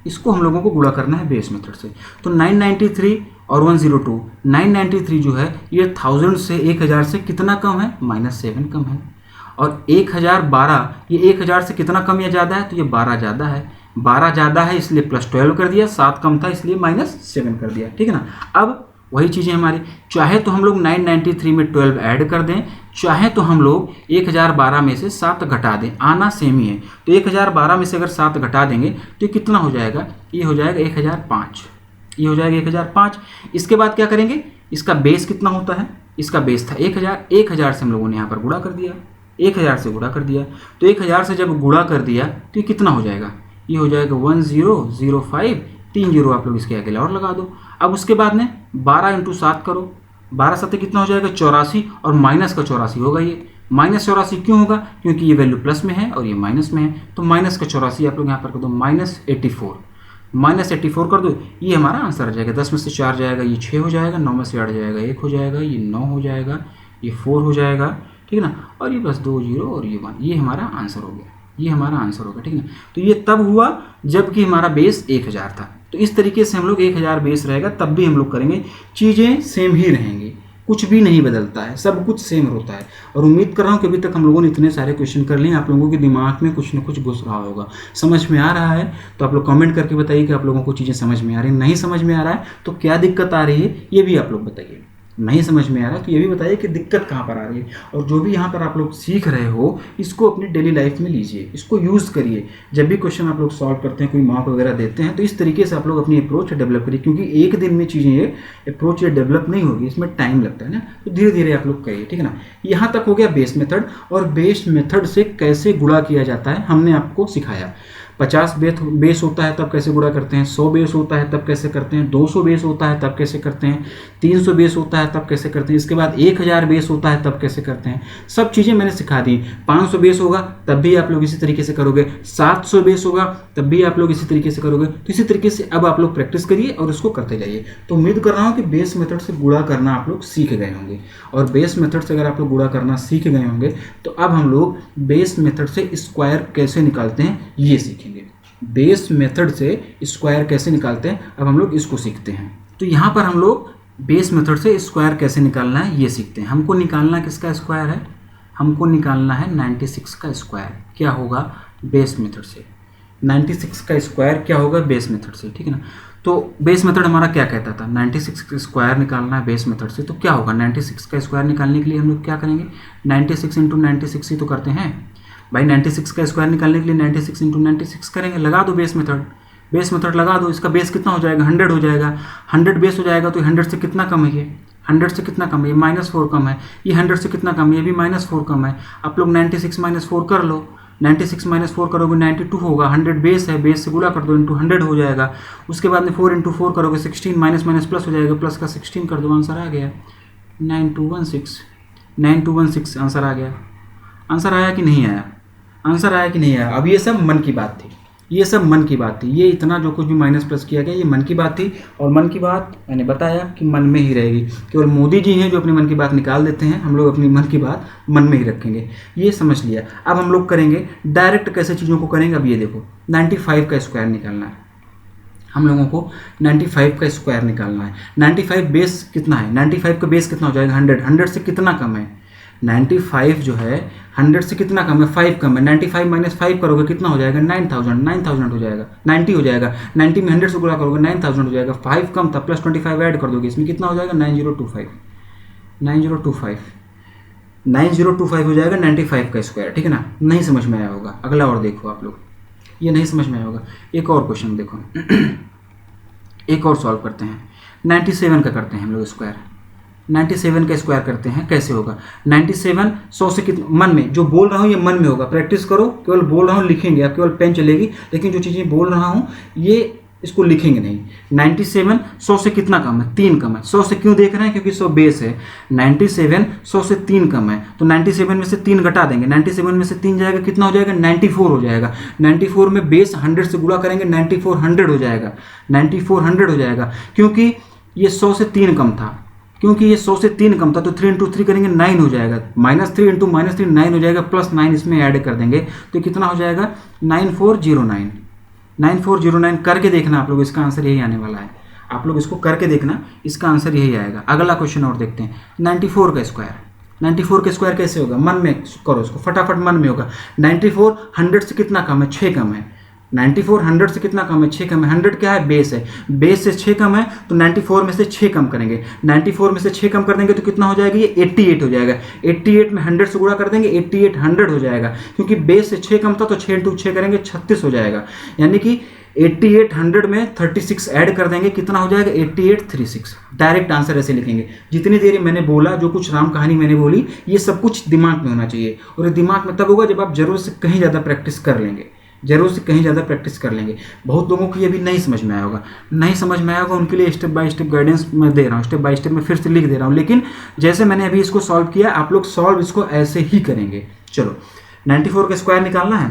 इसको हम लोगों को गुणा करना है बेस मेथड से। तो 993 और 102, 993 जो है ये 1000 से 1000 से कितना कम है, -7 कम है। और 1012 ये 1000 से कितना कम या ज़्यादा है, तो ये 12 ज़्यादा है, 12 ज़्यादा है इसलिए +12 कर दिया, 7 कम था इसलिए -7 कर दिया। ठीक है ना, अब वही चीज़ें हमारी, चाहे तो हम लोग 993 में 12 ऐड कर दें, चाहे तो हम लोग 1012 में से 7 घटा दें, आना सेम ही है। तो 1012 में से अगर 7 घटा देंगे तो ये कितना हो जाएगा, ये हो जाएगा 1005, ये हो जाएगा 1005। इसके बाद क्या करेंगे, इसका बेस कितना होता है, इसका बेस था 1000, 1000 से हम लोगों ने यहाँ पर गुणा कर दिया, 1000 से गुणा कर दिया। तो 1000 से जब गुणा कर दिया तो ये कितना हो जाएगा, ये हो जाएगा 1005, 3 जीरो आप लोग इसके अकेले और लगा दो। अब उसके बाद में 12 × 7 करो, 12 7 कितना हो जाएगा 84, और माइनस का 84 होगा। ये -84 क्यों होगा, क्योंकि ये वैल्यू प्लस में है और ये माइनस में है, तो माइनस का 84 आप लोग यहाँ पर कर दो, -84 कर दो, ये हमारा आंसर आ जाएगा। 10 में से 4 जाएगा, ये 6 हो जाएगा, 9 में से 8 जाएगा, 1 हो जाएगा, ये 9 हो जाएगा, ये 4 हो जाएगा। ठीक है ना, और ये बस 2 जीरो और ये 1, ये हमारा आंसर हो गया, ये हमारा आंसर होगा। ठीक है ना, तो ये तब हुआ जबकि हमारा बेस 1000 था। तो इस तरीके से हम लोग 1000 बेस रहेगा तब भी हम लोग करेंगे, चीज़ें सेम ही रहेंगी, कुछ भी नहीं बदलता है, सब कुछ सेम होता है। और उम्मीद कर रहा हूँ कि अभी तक हम लोगों ने इतने सारे क्वेश्चन कर लिए, आप लोगों के दिमाग में कुछ ना कुछ घुस रहा होगा, समझ में आ रहा है। तो आप लोग कमेंट करके बताइए कि आप लोगों को चीज़ें समझ में आ रही, नहीं समझ में आ रहा है तो क्या दिक्कत आ रही है ये भी आप लोग बताइए। नहीं समझ में आ रहा है तो ये भी बताइए कि दिक्कत कहाँ पर आ रही है। और जो भी यहाँ पर आप लोग सीख रहे हो इसको अपनी डेली लाइफ में लीजिए, इसको यूज़ करिए। जब भी क्वेश्चन आप लोग सॉल्व करते हैं, कोई मॉक वगैरह देते हैं, तो इस तरीके से आप लोग अपनी अप्रोच डेवलप करिए, क्योंकि एक दिन में चीज़ें ये अप्रोच ये डेवलप नहीं होगी, इसमें टाइम लगता है ना। तो धीरे धीरे आप लोग करिए। ठीक है ना, यहाँ तक हो गया बेस मेथड। और बेस मेथड से कैसे गुणा किया जाता है हमने आपको सिखाया। 50 बेस होता है तब कैसे गुणा करते हैं, 100 बेस होता है तब कैसे करते हैं, 200 बेस होता है तब कैसे करते हैं, 300 बेस होता है तब कैसे करते हैं, इसके बाद 1000 बेस होता है तब कैसे करते हैं। सब चीज़ें मैंने सिखा दी। 500 बेस होगा तब भी आप लोग इसी तरीके से करोगे, 700 बेस होगा तब भी आप लोग इसी तरीके से करोगे। तो इसी तरीके से अब आप लोग प्रैक्टिस करिए और इसको करते जाइए। तो उम्मीद कर रहा हूँ कि बेस मेथड से गुणा करना आप लोग सीख गए होंगे। और बेस मेथड से अगर आप लोग गुणा करना सीख गए होंगे तो अब हम लोग बेस मेथड से स्क्वायर कैसे निकालते हैं ये सीखेंगे। बेस मेथड से स्क्वायर कैसे निकालते हैं अब हम लोग इसको सीखते हैं। तो यहाँ पर हम लोग बेस मेथड से स्क्वायर कैसे निकालना है ये सीखते हैं। हमको निकालना किसका स्क्वायर है, हमको निकालना है 96 का स्क्वायर। क्या होगा बेस मेथड से, 96 का स्क्वायर क्या होगा बेस मेथड से। ठीक है ना, तो बेस मेथड हमारा क्या कहता था, 96 का स्क्वायर निकालना है बेस मेथड से। तो क्या होगा 96 का स्क्वायर निकालने के लिए हम लोग क्या करेंगे, 96 × 96 ही तो करते हैं भाई। 96 का स्क्वायर निकालने के लिए 96 × 96 करेंगे, लगा दो बेस मेथड, बेस मेथड लगा दो। इसका बेस कितना हो जाएगा 100 हो जाएगा, 100 बेस हो जाएगा। तो 100 से कितना कम है, ये 100 से कितना कम है, ये -4 कम है। ये 100 से कितना कम है, ये भी -4 कम है। आप लोग 96 - 4 कर लो, 96 - 4 करोगे 92 होगा। 100 बेस है, बेस से गुणा कर दो, इंटू 100 हो जाएगा। उसके बाद में 4 × 4 करोगे 16, माइनस माइनस प्लस हो जाएगा, प्लस का 16 कर दो, आंसर आ गया 9216 आंसर आ गया। आंसर आया कि नहीं आया, आंसर आया कि नहीं आया। अब ये सब मन की बात थी, ये सब मन की बात थी, ये इतना जो कुछ भी माइनस प्लस किया गया ये मन की बात थी, और मन की बात मैंने बताया कि मन में ही रहेगी। केवल मोदी जी हैं जो अपनी मन की बात निकाल देते हैं, हम लोग अपनी मन की बात मन में ही रखेंगे, ये समझ लिया। अब हम लोग करेंगे डायरेक्ट कैसे चीज़ों को करेंगे। अब ये देखो 95 का स्क्वायर निकालना है हम लोगों को, 95 का स्क्वायर निकालना है। 95 बेस कितना है, 95 का बेस कितना हो जाएगा 100, 100 से कितना कम है 95 जो है 100 से कितना कम है 5 कम है। 95 माइनस 5 करोगे कितना हो जाएगा 9000, 9000 हो जाएगा, 90 हो जाएगा। 90 में 100 से गुणा करोगे 9000 हो जाएगा। 5 कम था प्लस 25 ऐड कर दोगे, इसमें कितना हो जाएगा 9025, 9025, 9025 हो जाएगा 95 का स्क्वायर। ठीक है ना, नहीं समझ में आया होगा। अगला और देखो आप लोग, ये नहीं समझ में आया होगा। एक और क्वेश्चन देखो एक और सॉल्व करते हैं। 97 का करते हैं हम लोग स्क्वायर, 97 का स्क्वायर करते हैं। कैसे होगा 97 100 से कितना, मन में जो बोल रहा हूँ ये मन में होगा, प्रैक्टिस करो। केवल बोल रहा हूँ लिखेंगे, आप केवल पेन चलेगी, लेकिन जो चीज़ें बोल रहा हूँ ये इसको लिखेंगे नहीं। 97 100 से कितना कम है 3 कम है। 100 से क्यों देख रहे हैं, क्योंकि 100 बेस है। 97 100 से 3 कम है, तो 97 में से 3 घटा देंगे। 97 में से 3 जाएगा कितना हो जाएगा 94 हो जाएगा। 94 में बेस 100 से गुणा करेंगे 9400 हो जाएगा, 9400 हो जाएगा। क्योंकि ये 100 से 3 कम था, क्योंकि ये 100 से 3 कम था, तो 3 × 3 करेंगे 9 हो जाएगा। -3 × -3 9 हो जाएगा, प्लस 9 इसमें ऐड कर देंगे तो कितना हो जाएगा 9409। 9409 करके देखना आप लोग, इसका आंसर यही आने वाला है। आप लोग इसको करके देखना, इसका आंसर यही आएगा। अगला क्वेश्चन और देखते हैं 94 का स्क्वायर। 94 का स्क्वायर कैसे होगा, मन में करो इसको, फटाफट मन में होगा। 94 100 से कितना कम है 6 कम है। 94 100 से कितना कम है 6 कम है। 100 क्या है बेस है, बेस से 6 कम है, तो 94 में से 6 कम करेंगे। 94 में से 6 कम कर देंगे तो कितना हो जाएगा ये 88 हो जाएगा। 88 में 100 से गुणा कर देंगे 8800 हो जाएगा। क्योंकि बेस से 6 कम था तो 6 × 6 करेंगे 36 हो जाएगा। यानी कि 8800 में 36 ऐड कर देंगे, कितना हो जाएगा 8836। डायरेक्ट आंसर ऐसे लिखेंगे। जितनी देर मैंने बोला, जो कुछ राम कहानी मैंने बोली, ये सब कुछ दिमाग में होना चाहिए। और ये दिमाग में तब होगा जब आप जरूरत से कहीं ज़्यादा प्रैक्टिस कर लेंगे, जरूर से कहीं ज़्यादा प्रैक्टिस कर लेंगे। बहुत लोगों को ये भी नहीं समझ में आया होगा, नहीं समझ में आया होगा, उनके लिए स्टेप बाय स्टेप गाइडेंस मैं दे रहा हूँ, स्टेप बाय स्टेप मैं फिर से लिख दे रहा हूँ। लेकिन जैसे मैंने अभी इसको सॉल्व किया, आप लोग सॉल्व इसको ऐसे ही करेंगे। चलो 94 का स्क्वायर निकालना है,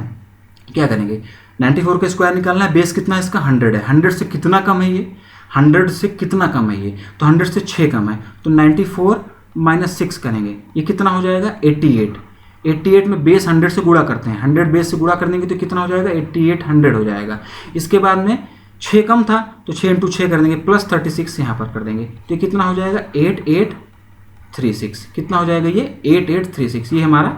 क्या करेंगे 94 का स्क्वायर निकालना है। बेस कितना है इसका 100 है। 100 से कितना कम है ये, 100 से कितना कम है ये, तो 100 से 6 कम है, तो 94 - 6 करेंगे, ये कितना हो जाएगा 88। 88 में बेस 100 से गुणा करते हैं, 100 बेस से गुणा कर देंगे तो कितना हो जाएगा 8800 हो जाएगा। इसके बाद में 6 कम था तो 6 × 6 कर देंगे, प्लस 36 यहाँ पर कर देंगे, तो ये कितना हो जाएगा 8836। कितना हो जाएगा ये 8836, ये हमारा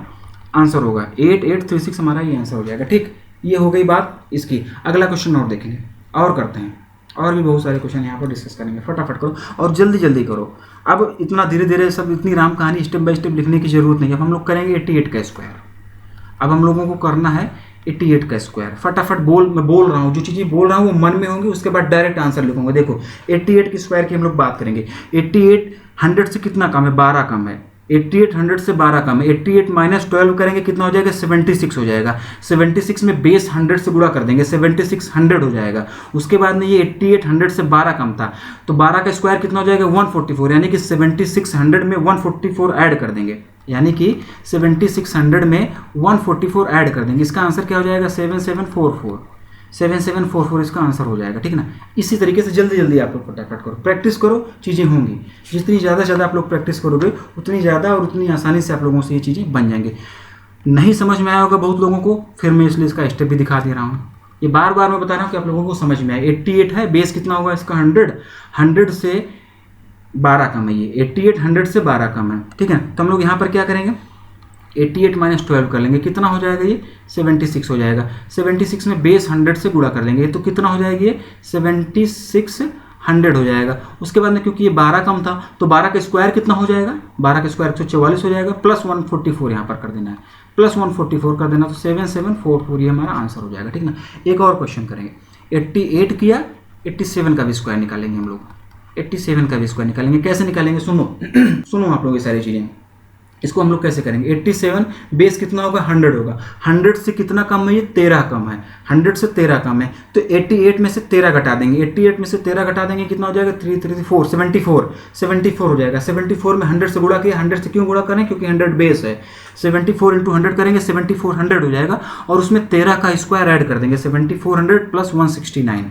आंसर होगा। 8836 हमारा ये आंसर हो जाएगा। ठीक, ये हो गई बात इसकी। अगला क्वेश्चन और देखेंगे, और करते हैं, और भी बहुत सारे क्वेश्चन यहाँ पर डिस्कस करेंगे। फटाफट करो और जल्दी जल्दी करो। अब इतना धीरे धीरे सब, इतनी राम कहानी स्टेप बाय स्टेप लिखने की जरूरत नहीं है। अब हम लोग करेंगे 88 का स्क्वायर। अब हम लोगों को करना है 88 का स्क्वायर। फटाफट मैं बोल रहा हूँ, जो चीज़ें बोल रहा हूँ वो मन में होंगी, उसके बाद डायरेक्ट आंसर लिखूंगा। देखो 88 की स्क्वायर की हम लोग बात करेंगे। 88 100 से कितना कम है 12 कम है। 88 100 से 12 कम है। 88 - 12 करेंगे कितना हो जाएगा 76 हो जाएगा। 76 में बेस 100 से गुणा कर देंगे, 7600 हो जाएगा। उसके बाद में ये 88 100 से 12 कम था, तो 12 का स्क्वायर कितना हो जाएगा 144, यानी कि 7600 में 144 ऐड कर देंगे, यानी कि 7600 में 144 ऐड कर देंगे। इसका आंसर क्या हो जाएगा 7744। 7744 इसका आंसर हो जाएगा। ठीक ना, इसी तरीके से जल्दी जल्दी आप लोग फटाफट करो, प्रैक्टिस करो, चीज़ें होंगी। जितनी ज़्यादा से ज़्यादा आप लोग प्रैक्टिस करोगे उतनी ज़्यादा और उतनी आसानी से आप लोगों से ये चीज़ें बन जाएंगे। नहीं समझ में आया होगा बहुत लोगों को, फिर मैं इसलिए इसका स्टेप भी दिखा दे रहा हूँ। ये बार बार मैं बता रहा हूँ कि आप लोगों को समझ में आए। 88 है, बेस कितना होगा इसका 100 से 12 कम है ये। 88 100 से 12 कम है। ठीक है, तो हम लोग यहाँ पर क्या करेंगे 88 - 12 कर लेंगे, कितना हो जाएगा ये 76 हो जाएगा। 76 में बेस 100 से गुणा कर लेंगे, तो कितना हो जाएगा ये 7600 हो जाएगा। उसके बाद में क्योंकि ये 12 कम था तो 12 का स्क्वायर कितना हो जाएगा, 12 का स्क्वायर 144 हो जाएगा, प्लस 144 यहाँ पर कर देना है, प्लस 144 कर देना, तो 7744 ये हमारा आंसर हो जाएगा। ठीक ना, एक और क्वेश्चन करेंगे। 88 किया, 87 का भी स्क्वायर निकालेंगे हम लोग। 87 का भी स्क्वायर निकालेंगे। कैसे निकालेंगे सुनो सुनो आप लोग ये सारी चीज़ें। इसको हम लोग कैसे करेंगे, 87 बेस कितना होगा 100 होगा, 100 से कितना कम है, ये 13 कम है, 100 से 13 कम है, तो 88 में से 13 घटा देंगे, 88 में से 13 घटा देंगे कितना हो जाएगा 334 74 हो जाएगा। 74 में 100 से गुणा किया, 100 से क्यों गुणा करें, क्योंकि 100 बेस है, 74 इंटू 100 करेंगे 7400 हो जाएगा, और उसमें 13 का स्क्वायर ऐड कर देंगे, 7400 प्लस 169,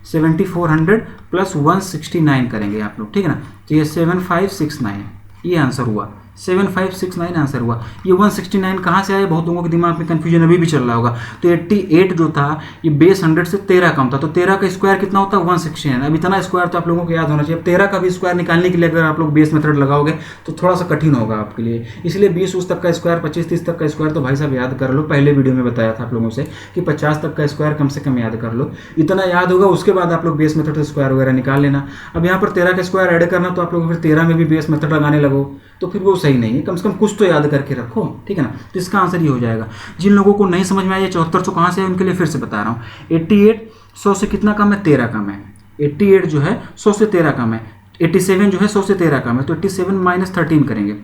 7400 प्लस 169 करेंगे आप लोग, ठीक है ना। तो ये 7569 ये आंसर हुआ, 7569 आंसर हुआ। ये 169 कहाँ से आया, बहुत लोगों के दिमाग में कन्फ्यूजन अभी भी चल रहा होगा। तो 88 जो था ये बेस 100 से 13 कम था, तो 13 का स्क्वायर कितना होता है 169। अब इतना स्क्वायर तो आप लोगों को याद होना चाहिए। अब 13 का भी स्क्वायर निकालने के लिए अगर आप लोग बेस मेथड लगाओगे तो थोड़ा सा कठिन होगा आपके लिए, इसलिए 20 तक का स्क्वायर, 25-30 तक का स्क्वायर तो भाई साहब याद कर लो। पहले वीडियो में बताया था आप लोगों से कि 50 तक का स्क्वायर कम से कम याद कर लो, इतना याद होगा, उसके बाद आप लोग बेस मेथड से स्क्वायर वगैरह निकाल लेना। अब यहाँ पर 13 का स्क्वायर ऐड करना, तो आप लोग फिर 13 में भी बेस मेथड लगाने लगो तो फिर वो सही नहीं है, कम से कम कुछ तो याद करके रखो, ठीक है ना। तो इसका आंसर ये हो जाएगा। जिन लोगों को नहीं समझ में आया 7400 कहाँ से है उनके लिए फिर से बता रहा हूँ। 88 100 से कितना कम है, 13 कम है। 88 जो है 100 से 13 कम है, 87 जो है 100 से 13 कम है, तो 87 माइनस 13 करेंगे,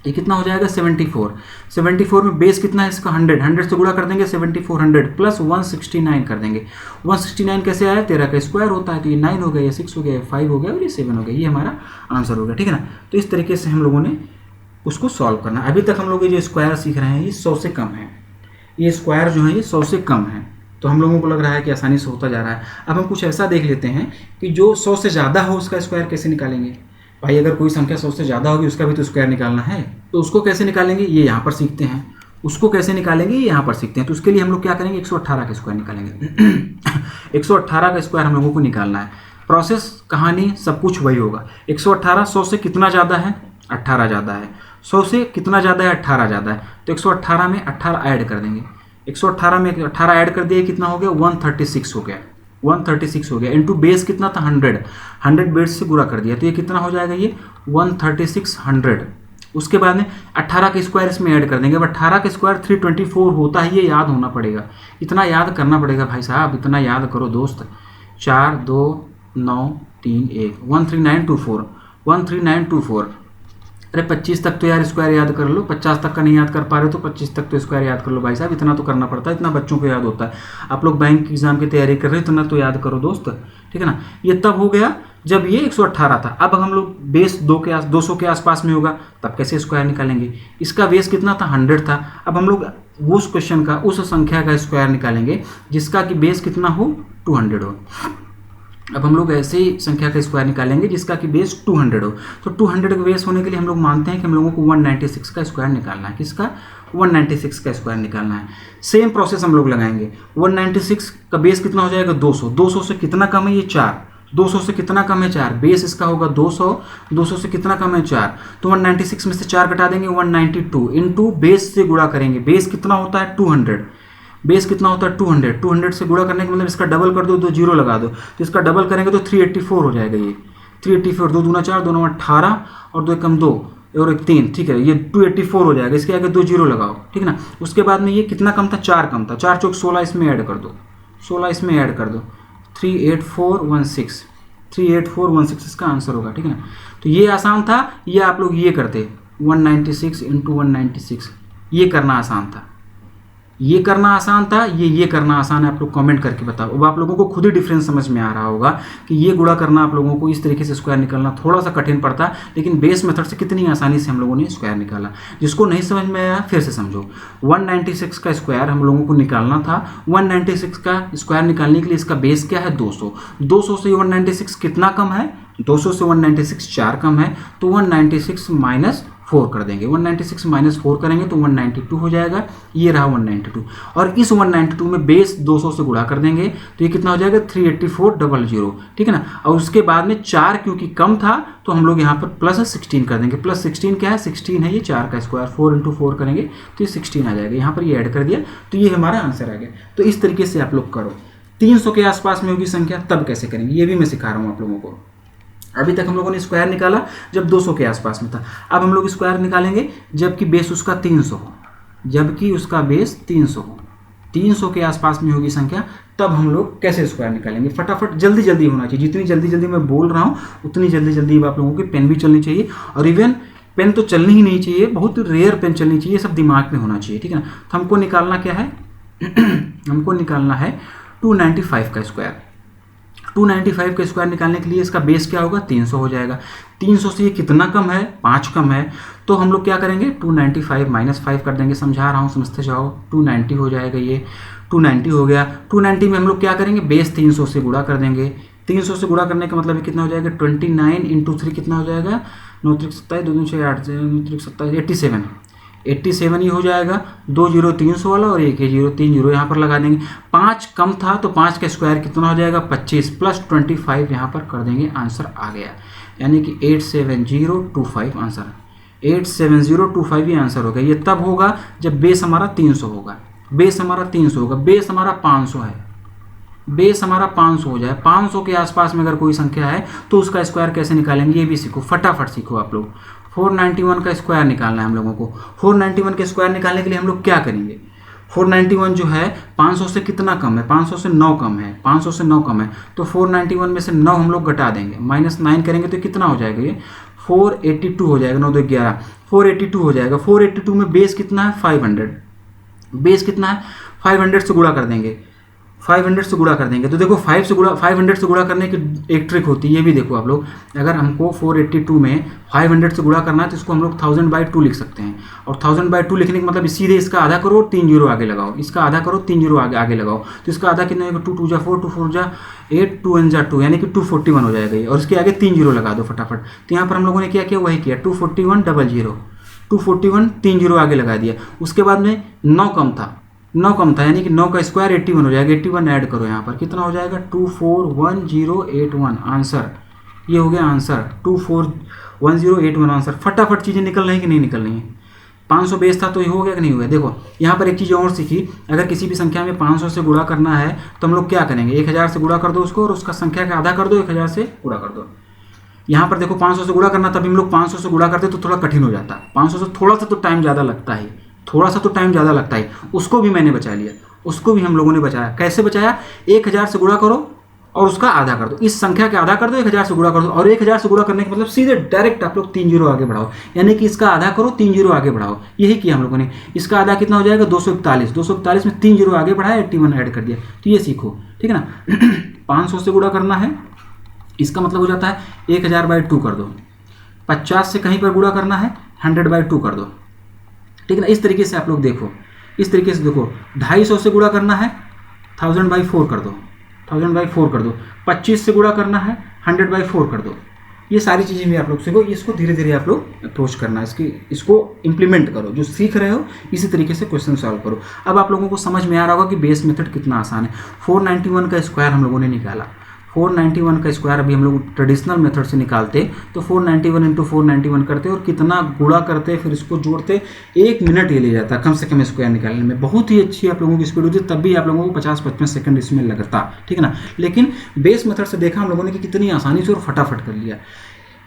ये कितना हो जाएगा 74। 74 में बेस कितना है इसका 100 से गुणा कर देंगे, 7400 प्लस 169 कर देंगे। 169 कैसे आया, 13 का स्क्वायर होता है, तो ये 9 हो गया, ये 6 हो गया, ये 5 हो गया और ये 7 हो गया, ये हमारा आंसर हो गया, ठीक है ना। तो इस तरीके से हम लोगों ने उसको सॉल्व करना। अभी तक हम लोग ये जो स्क्वायर सीख रहे हैं ये 100 से कम है, ये स्क्वायर जो है ये 100 से कम है, तो हम लोगों को लग रहा है कि आसानी से होता जा रहा है। अब हम कुछ ऐसा देख लेते हैं कि जो 100 से ज़्यादा हो उसका स्क्वायर कैसे निकालेंगे। भाई अगर कोई संख्या 100 से ज़्यादा होगी उसका भी तो स्क्वायर निकालना है, तो उसको कैसे निकालेंगे ये यहाँ पर सीखते हैं, उसको कैसे निकालेंगे ये यहाँ पर सीखते हैं। तो उसके लिए हम लोग क्या करेंगे, 118 का स्क्वायर निकालेंगे। 118 का स्क्वायर हम लोगों को निकालना है। प्रोसेस, कहानी, सब कुछ वही होगा। 118 100 से कितना ज़्यादा है, 18 ज़्यादा है। 100 से कितना ज़्यादा है, 18 ज़्यादा है, तो 118 में 18 ऐड कर देंगे। 118 में 18 ऐड कर दिए, कितना हो गया 136 हो गया, 136 हो गया। इनटू बेस कितना था 100 बेस से गुणा कर दिया, तो ये कितना हो जाएगा ये 13600। उसके बाद में 18 के स्क्वायर इसमें ऐड कर देंगे। अब 18 के स्क्वायर 324 होता है, ये याद होना पड़ेगा, इतना याद करना पड़ेगा भाई साहब, इतना याद करो दोस्त। 4 2 9 3 1 13924 13924। अरे 25 तक तो यार स्क्वायर याद कर लो, 50 तक का नहीं याद कर पा रहे तो 25 तक तो स्क्वायर याद कर लो भाई साहब, इतना तो करना पड़ता है, इतना बच्चों को याद होता है। आप लोग बैंक एग्जाम की तैयारी कर रहे हो, इतना तो याद करो दोस्त, ठीक है ना। ये तब हो गया जब ये 118 था। अब हम लोग बेस 200 के आसपास में होगा, तब कैसे स्क्वायर निकालेंगे। इसका बेस कितना था 100 था। अब हम लोग उस क्वेश्चन का, उस संख्या का स्क्वायर निकालेंगे जिसका कि बेस कितना हो 200 हो। अब हम लोग ऐसे ही संख्या का स्क्वायर निकालेंगे जिसका कि बेस 200 हो। तो 200 का बेस होने के लिए हम लोग मानते हैं कि हम लोगों को 196 का स्क्वायर निकालना है। किसका, 196 का स्क्वायर निकालना है। सेम प्रोसेस हम लोग लगाएंगे। 196 का बेस कितना हो जाएगा 200। 200 से कितना कम है ये 4। 200 से कितना कम है 4, बेस इसका होगा 200। 200 से कितना कम है 4, तो 196 में से 4 घटा देंगे 192 इंटू बेस से गुणा करेंगे। बेस कितना होता है 200, बेस कितना होता है 200। 200 से गुणा करने का मतलब इसका डबल कर दो, 2 जीरो लगा दो, तो इसका डबल करेंगे तो 384 हो जाएगा। ये 384, 2 दूना 4, 2 9 18 और 2 कम 2 और 1 3, ठीक है, ये 284 हो जाएगा। इसके आगे 2 जीरो लगाओ, ठीक है ना। उसके बाद में ये कितना कम था 4 कम था, 4 चौक 16 इसमें ऐड कर दो, 16 इसमें ऐड कर दो, 38416 38416 इसका आंसर होगा, ठीक है ना। तो ये आसान था, ये आप लोग ये करते 196 इंटू 196, ये करना आसान था, ये करना आसान था, ये करना आसान है। आप लोग कमेंट करके बताओ। अब आप लोगों को खुद ही डिफरेंस समझ में आ रहा होगा कि ये गुणा करना आप लोगों को इस तरीके से स्क्वायर निकालना थोड़ा सा कठिन पड़ता है, लेकिन बेस मेथड से कितनी आसानी से हम लोगों ने स्क्वायर निकाला। जिसको नहीं समझ में आया फिर से समझो। 196 का स्क्वायर हम लोगों को निकालना था। 196 का स्क्वायर निकालने के लिए इसका बेस क्या है 200। 200 से 196 कितना कम है, 200 से 196 4 कम है, तो 196 माइनस 4 कर देंगे। 196 माइनस 4 करेंगे तो 192 हो जाएगा। ये रहा 192, और इस 192 में बेस 200 से गुणा कर देंगे तो ये कितना हो जाएगा 38400, ठीक है ना। और उसके बाद में 4 क्योंकि कम था तो हम लोग यहाँ पर प्लस 16 कर देंगे। प्लस 16 क्या है 16 है, ये 4 का स्क्वायर, 4 इंटू 4 करेंगे तो ये 16 आ जाएगा। यहाँ पर ये ऐड कर दिया तो ये हमारा आंसर आ गया। तो इस तरीके से आप लोग करो। 300 के आसपास में होगी संख्या तब कैसे करेंगे ये भी मैं सिखा रहा हूँ आप लोगों को। अभी तक हम लोगों ने स्क्वायर निकाला जब 200 के आसपास में था। अब हम लोग स्क्वायर निकालेंगे जबकि बेस उसका 300 हो, जबकि उसका बेस 300 हो, 300 के आसपास में होगी संख्या, तब हम लोग कैसे स्क्वायर निकालेंगे। फटाफट जल्दी जल्दी होना चाहिए। जितनी जल्दी जल्दी मैं बोल रहा हूँ उतनी जल्दी जल्दी आप लोगों की पेन भी चलनी चाहिए। और इवन पेन तो चलनी ही नहीं चाहिए, बहुत रेयर पेन चलनी चाहिए, सब दिमाग में होना चाहिए, ठीक है ना। तो हमको निकालना क्या है हमको निकालना है 295 का स्क्वायर। 295 का स्क्वायर निकालने के लिए इसका बेस क्या होगा, 300 हो जाएगा। 300 से ये कितना कम है, 5 कम है, तो हम लोग क्या करेंगे 295 -5 कर देंगे, समझा रहा हूँ समझते जाओ। 290 हो जाएगा, ये 290 हो गया। 290 में हम लोग क्या करेंगे, बेस 300 से गुणा कर देंगे। 300 से गुणा करने का मतलब ये कितना हो जाएगा, 29 × 3 कितना हो जाएगा, 9 3 27 2 6 8 9 27 87 87 ही हो जाएगा। 2 0 300 वाला और 1 0 3 0 यहाँ पर लगा देंगे। 5 कम था तो 5 का स्क्वायर कितना हो जाएगा, 25 + 25 यहाँ पर कर देंगे, आंसर आ गया। यानी कि 87025 आंसर, 87025 ये आंसर होगा। ये तब होगा जब बेस हमारा 300 होगा, बेस हमारा 300 होगा, बेस हमारा 500 है, बेस हमारा 500 हो जाए। 500 के आसपास में अगर कोई संख्या है तो उसका स्क्वायर कैसे निकालेंगे ये भी सीखो, फटाफट सीखो आप लोग। 491 का स्क्वायर निकालना है हम लोगों को। 491 के स्क्वायर निकालने के लिए हम लोग क्या करेंगे, 491 जो है 500 से कितना कम है, 500 से 9 कम है, 500 से 9 कम है, तो 491 में से 9 हम लोग घटा देंगे, -9 करेंगे तो कितना हो जाएगा, ये 482 हो जाएगा। 9 2 11 482 हो जाएगा। 482 में बेस कितना है, 500, बेस कितना है 500 से गुणा कर देंगे, 500 से गुणा कर देंगे। तो देखो 500 से गुणा करने की एक ट्रिक होती है, ये भी देखो आप लोग। अगर हमको 482 में 500 से गुणा करना है तो इसको हम लोग 1000/2 लिख सकते हैं। और 1000/2 लिखने का मतलब सीधे इसका आधा करो और 3 जीरो आगे लगाओ, इसका आधा करो 3 जीरो आगे लगाओ, तो इसका आधा कितना होगा, 2 2 4 2 4 8 2 1 2 यानी कि 241 हो जाएगा ये। और इसके आगे 3 जीरो लगा दो फटाफट। तो यहाँ पर हम लोगों ने क्या किया, वही किया, 241 00 241 3 जीरो आगे लगा दिया। उसके बाद में 9 कम था यानी कि 9 का स्क्वायर 81 हो जाएगा। 81 ऐड करो यहाँ पर कितना हो जाएगा, 241081 आंसर। ये हो गया आंसर, 241081 आंसर। फटाफट चीज़ें निकल रही कि नहीं निकल रही हैं। 500 बेस था तो ये हो गया कि नहीं हुआ। देखो यहाँ पर एक चीज़ और सीखी, अगर किसी भी संख्या में 500 से गुणा करना है तो हम लोग क्या करेंगे, 1000 से गुणा कर दो उसको और उसका संख्या का आधा कर दो, 1000 से गुणा कर दो। यहाँ पर देखो 500 से गुणा करना, तभी हम लोग 500 से गुणा करते तो थोड़ा कठिन हो जाता। 500 से थोड़ा सा तो टाइम ज़्यादा लगता है, थोड़ा सा तो टाइम ज़्यादा लगता है। उसको भी मैंने बचा लिया, उसको भी हम लोगों ने बचाया। कैसे बचाया, 1000 से गुणा करो और उसका आधा कर दो, इस संख्या का आधा कर दो, 1000 से गुणा कर दो। और 1000 से गुणा करने का मतलब सीधे डायरेक्ट आप लोग 3 जीरो आगे बढ़ाओ, यानी कि इसका आधा करो 3 जीरो आगे बढ़ाओ। यही किया हम लोगों ने। इसका आधा कितना हो जाएगा, 241। 241 में 3 जीरो आगे बढ़ाया, 81 ऐड कर दिया। तो ये सीखो, ठीक है ना। 500 से गुणा करना है, इसका मतलब हो जाता है 1000/2 कर दो। 50 से कहीं पर गुणा करना है, 100/2 कर दो, ठीक है ना। इस तरीके से आप लोग देखो, इस तरीके से देखो। 250 से गुणा करना है, 1000/4 कर दो, 1000/4 कर दो। 25 से गुणा करना है, 100/4 कर दो। ये सारी चीज़ें भी आप लोग सीखो। इसको धीरे धीरे आप लोग अप्रोच करना, इसको इम्प्लीमेंट करो। जो सीख रहे हो इसी तरीके से क्वेश्चन सॉल्व करो। अब आप लोगों को समझ में आ रहा होगा कि बेस मेथड कितना आसान है। 491 का स्क्वायर हम लोगों ने निकाला। 491 का स्क्वायर अभी हम लोग ट्रेडिशनल मेथड से निकालते तो 491 × 491 करते और कितना गुणा करते, फिर इसको जोड़ते, 1 मिनट ये ले जाता कम से कम स्क्वायर निकालने में। बहुत ही अच्छी आप लोगों की स्पीड होती, तब भी आप लोगों को 50-55 सेकंड इसमें लगता, ठीक है ना। लेकिन बेस मेथड से देखा हम लोगों ने कि कितनी आसानी से और फटाफट कर लिया।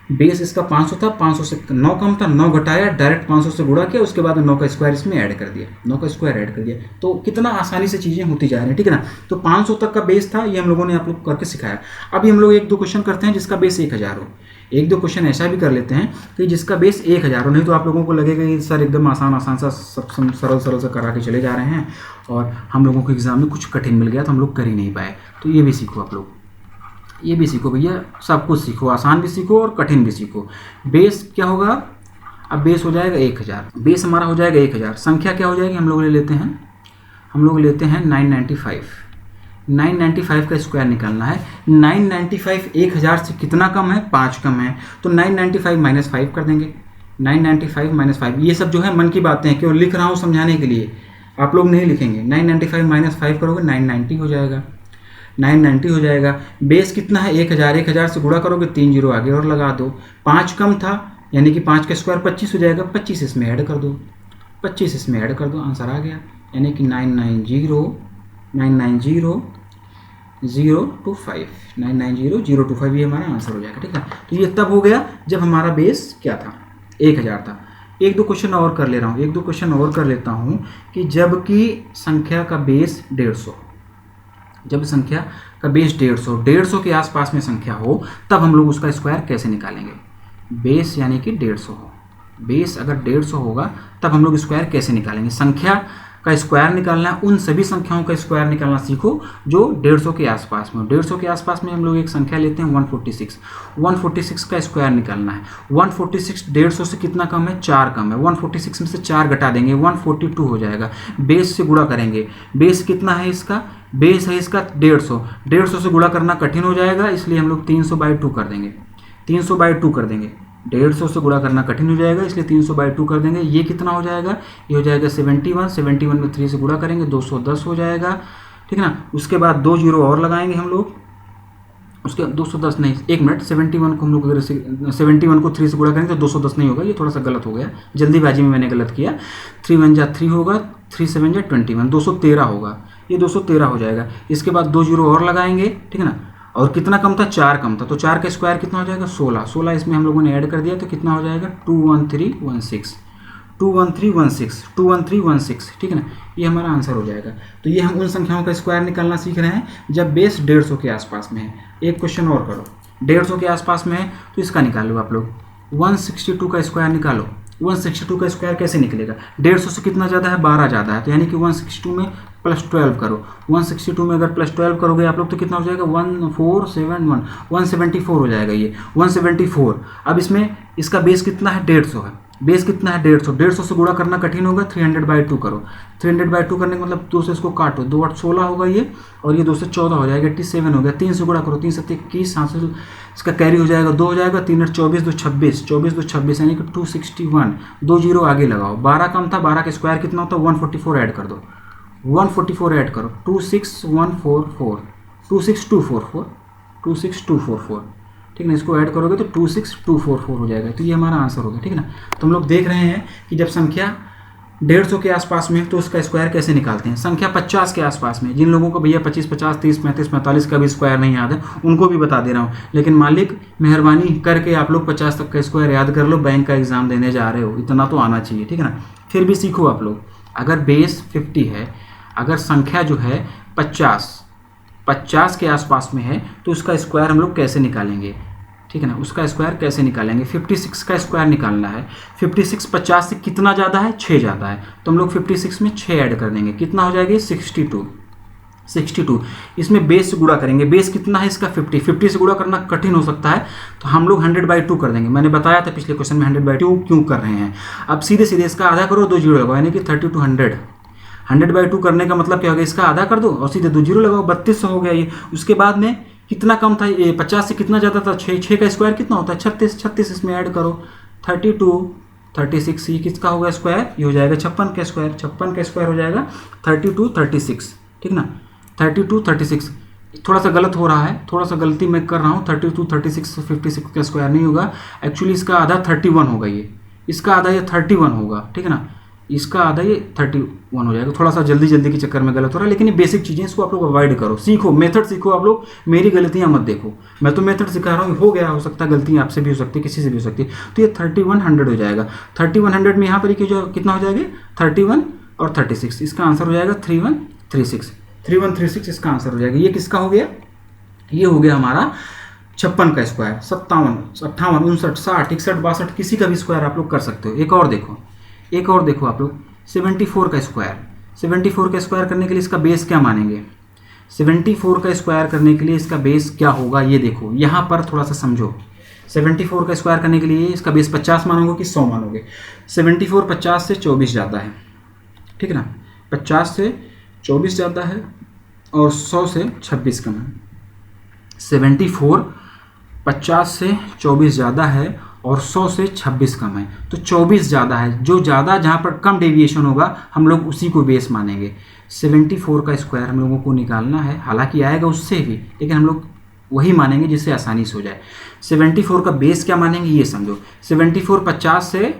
बेस इसका 500 था, 500 से 9 कम था, 9 घटाया, डायरेक्ट 500 से गुणा किया, उसके बाद 9 का स्क्वायर इसमें ऐड कर दिया, 9 का स्क्वायर ऐड कर दिया। तो कितना आसानी से चीज़ें होती जा रही हैं, ठीक है ना। तो 500 तक का बेस था, ये हम लोगों ने आप लोग करके सिखाया। अभी हम लोग 1-2 क्वेश्चन करते हैं जिसका बेस 1000 हो। 1-2 क्वेश्चन ऐसा भी कर लेते हैं कि जिसका बेस 1000 हो। नहीं तो आप लोगों को लगेगा कि सर एकदम आसान सा सरल सा करा के चले जा रहे हैं और हम लोगों को एग्जाम में कुछ कठिन मिल गया तो हम लोग कर ही नहीं पाए। तो ये भी सीखो आप लोग, ये भी सीखो भैया, सब कुछ सीखो, आसान भी सीखो और कठिन भी सीखो। बेस क्या होगा, अब बेस हो जाएगा 1000, बेस हमारा हो जाएगा 1000। संख्या क्या हो जाएगी, हम लोग ले लेते हैं 995। 995 का स्क्वायर निकालना है। 995 1000 से कितना कम है, 5 कम है, तो 995 -5 कर देंगे। 995 -5, ये सब जो है मन की बातें हैं, क्यों लिख रहा हूँ समझाने के लिए, आप लोग नहीं लिखेंगे। 995 -5 करोगे 990 हो जाएगा, 990 हो जाएगा। बेस कितना है 1000, 1000 से गुणा करोगे 3 जीरो आगे और लगा दो। 5 कम था यानी कि 5 का स्क्वायर 25 हो जाएगा, 25 इसमें ऐड कर दो, 25 इसमें ऐड कर दो, आंसर आ गया। यानी कि 990,025 ये हमारा आंसर हो जाएगा, ठीक है। तो ये तब हो गया जब हमारा बेस क्या था, 1000 था। 1-2 क्वेश्चन और कर ले रहा हूँ, 1-2 क्वेश्चन और कर लेता हूँ कि जबकि संख्या का बेस 150, जब संख्या का बेस 150 के आसपास में संख्या हो, तब हम लोग उसका स्क्वायर कैसे निकालेंगे। बेस यानी कि 150 हो, बेस अगर 150 होगा तब हम लोग स्क्वायर कैसे निकालेंगे। संख्या का स्क्वायर निकालना है, उन सभी संख्याओं का स्क्वायर निकालना सीखो जो 150 के आसपास में हो। 150 के आसपास में हम लोग एक संख्या लेते हैं 146, 146 का स्क्वायर निकालना है। 146 150 से कितना कम है, 4 कम है। 146 में से 4 घटा देंगे 142 हो जाएगा। बेस से गुणा करेंगे, बेस कितना है इसका, बेस है इसका 150, 150 से गुणा करना कठिन हो जाएगा, इसलिए हम लोग 300/2 कर देंगे, 300/2 कर देंगे। 150 से गुणा करना कठिन हो जाएगा, इसलिए 300/2 कर देंगे। ये कितना हो जाएगा, ये हो जाएगा 71, 71 में 3 से गुणा करेंगे 210 हो जाएगा, ठीक है ना। उसके बाद 2 जीरो और लगाएंगे हम लोग, उसके 210 नहीं, 1 मिनट, 71 को हम लोग अगर 71 को 3 से गुणा करेंगे तो 210 नहीं होगा, ये थोड़ा सा गलत हो गया, जल्दीबाजी में मैंने गलत किया। 3 1 जा 3 होगा, 3 7 जा 21, 213 होगा, ये 213 हो जाएगा। इसके बाद 2 जीरो और लगाएंगे, ठीक है ना। और कितना कम था, 4 कम था, तो 4 का स्क्वायर कितना हो जाएगा, 16, 16 इसमें हम लोगों ने ऐड कर दिया तो कितना हो जाएगा 21316, 21316, 21316, ठीक है ना। ये हमारा आंसर हो जाएगा। तो ये हम उन संख्याओं का स्क्वायर निकालना सीख रहे हैं जब बेस 150 के आसपास में है। एक क्वेश्चन और करो, 150 के आसपास में है तो इसका निकालो आप लोग, 162 का स्क्वायर निकालो। 162 का स्क्वायर कैसे निकलेगा, 150 से कितना ज़्यादा है, 12 ज़्यादा है, तो यानी कि 162 में +12 करो। 162 में अगर +12 करोगे आप लोग तो कितना हो जाएगा, 1471, 174 हो जाएगा ये 174। अब इसमें इसका बेस कितना है, 150 है, बेस कितना है 150, 150 से गुणा करना कठिन होगा, 300/2 करो। 300/2 करने का मतलब 2 से इसको काटो, 2 8 16 होगा ये, और ये 2 से 14 हो जाएगा, 87 हो गया। 3 से गुणा करो, 3 7 21, 7 से इसका कैरी हो जाएगा 2 हो जाएगा, 3 8 24, 2 26, 24 2 26 यानी कि 261। 2 जीरो आगे लगाओ, 12 कम था, 12 का स्क्वायर कितना होता है, 144 ऐड कर दो, 144 ऐड करो, 26144, 26244, 26244, ठीक है ना। इसको ऐड करोगे तो 26244 हो जाएगा, तो ये हमारा आंसर हो गया, ठीक है ना। तो हम लोग देख रहे हैं कि जब संख्या 150 के आसपास में है तो उसका स्क्वायर कैसे निकालते हैं। संख्या 50 के आसपास में, जिन लोगों को भैया 25 50 30 35 45 का भी स्क्वायर नहीं याद है उनको भी बता दे रहा हूँ, लेकिन मालिक मेहरबानी करके आप लोग 50 तक का स्क्वायर याद कर लो, बैंक का एग्जाम देने जा रहे हो, इतना तो आना चाहिए, ठीक है ना। फिर भी सीखो आप लोग, अगर बेस 50 है, अगर संख्या जो है 50 के आसपास में है तो उसका स्क्वायर हम लोग कैसे निकालेंगे, ठीक है ना। उसका स्क्वायर कैसे निकालेंगे, 56 का स्क्वायर निकालना है। 56 50 से कितना ज़्यादा है, 6 ज़्यादा है, तो हम लोग 56 में 6 ऐड कर देंगे, कितना हो जाएगा 62। इसमें बेस से गुणा करेंगे, बेस कितना है इसका 50 से गुणा करना कठिन हो सकता है, तो हम लोग 100/2 कर देंगे। मैंने बताया था पिछले क्वेश्चन में 100/2 क्यों कर रहे हैं। अब सीधे सीधे इसका आधा करो, 2 जीरो लगाओ, यानी कि 3200। 100/2 करने का मतलब क्या हो गया, इसका आधा कर दो और सीधे 2 जीरो लगाओ, 3200 हो गया ये। उसके बाद में कितना कम था, ये 50 से कितना ज़्यादा था, 6 का स्क्वायर कितना होता है 36 इसमें ऐड करो, 32 36, ये किसका होगा स्क्वायर, ये हो जाएगा 56 का स्क्वायर, 56 का स्क्वायर हो जाएगा 32 36, ठीक ना। 32 36 थोड़ा सा गलत हो रहा है, थोड़ा सा गलती मैं कर रहा हूँ, 32 36 56 का स्क्वायर नहीं होगा, एक्चुअली इसका आधा 31 होगा, ये इसका आधा ये 31 होगा, ठीक है ना। इसका आधा ये 31 हो जाएगा, थोड़ा सा जल्दी के चक्कर में गलत हो रहा है, लेकिन ये बेसिक चीज़ें इसको आप लोग अवॉइड करो, सीखो, मेथड सीखो आप लोग, मेरी गलतियाँ मत देखो, मैं तो मेथड सिखा रहा हूँ, हो गया, हो सकता है गलती आपसे भी हो सकती है, किसी से भी हो सकती है। तो ये 3100 हो जाएगा, 3100 में यहाँ पर जो कितना हो जाएगा 31 और 36, इसका आंसर हो जाएगा 3136 इसका आंसर हो जाएगा। ये किसका हो गया, ये हो गया हमारा 56 का स्क्वायर, 57 58 59 60 61 62 किसी का भी स्क्वायर आप लोग कर सकते हो। एक और देखो आप लोग 74 का स्क्वायर, 74 का स्क्वायर करने के लिए इसका बेस क्या मानेंगे, 74 का स्क्वायर करने के लिए इसका बेस क्या होगा, ये देखो यहाँ पर थोड़ा सा समझो। 74 का स्क्वायर करने के लिए इसका बेस 50 मानोगे कि 100 मानोगे। 74 50 से 24 ज़्यादा है, ठीक है ना, 50 से 24 ज़्यादा है और 100 से 26 कम है। 74 50 से 24 ज़्यादा है और 100 से 26 कम है, तो 24 ज़्यादा है, जो ज़्यादा जहाँ पर कम डेविएशन होगा हम लोग उसी को बेस मानेंगे। 74 का स्क्वायर हम लोगों को निकालना है, हालांकि आएगा उससे भी, लेकिन हम लोग वही मानेंगे जिससे आसानी से हो जाए। 74 का बेस क्या मानेंगे ये समझो, 74 50 से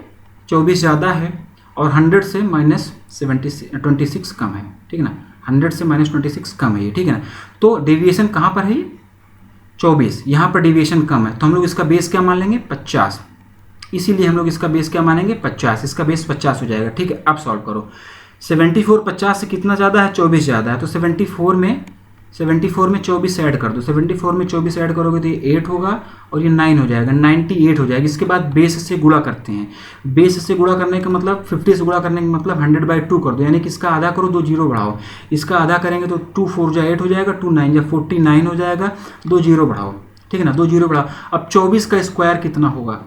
24 ज़्यादा है और 100 से -26 कम है, ठीक है ना, 100 से -26 कम है ये, ठीक है ना। तो डेविएशन कहाँ पर है ये 24, यहाँ पर डेविएशन कम है, तो हम लोग इसका बेस क्या मान लेंगे 50, इसीलिए हम लोग इसका बेस क्या मानेंगे 50, इसका बेस 50 हो जाएगा, ठीक है। अब सॉल्व करो, 74 50 से कितना ज़्यादा है 24 ज़्यादा है, तो 74 में 74 में 24 ऐड कर दो, 74 में 24 ऐड करोगे तो ये 8 होगा और ये 9 हो जाएगा, 98 हो जाएगा। इसके बाद बेस से गुणा करते हैं, बेस से गुणा करने का मतलब 50 से गुणा करने का मतलब 100/2 कर दो, यानी कि इसका आधा करो, 2 जीरो बढ़ाओ, इसका आधा करेंगे तो 2 4 जा 8 हो जाएगा, 2 9 जा 49 हो जाएगा, 2 जीरो बढ़ाओ, ठीक है ना, 2 जीरो बढ़ाओ। अब 24 का स्क्वायर कितना होगा,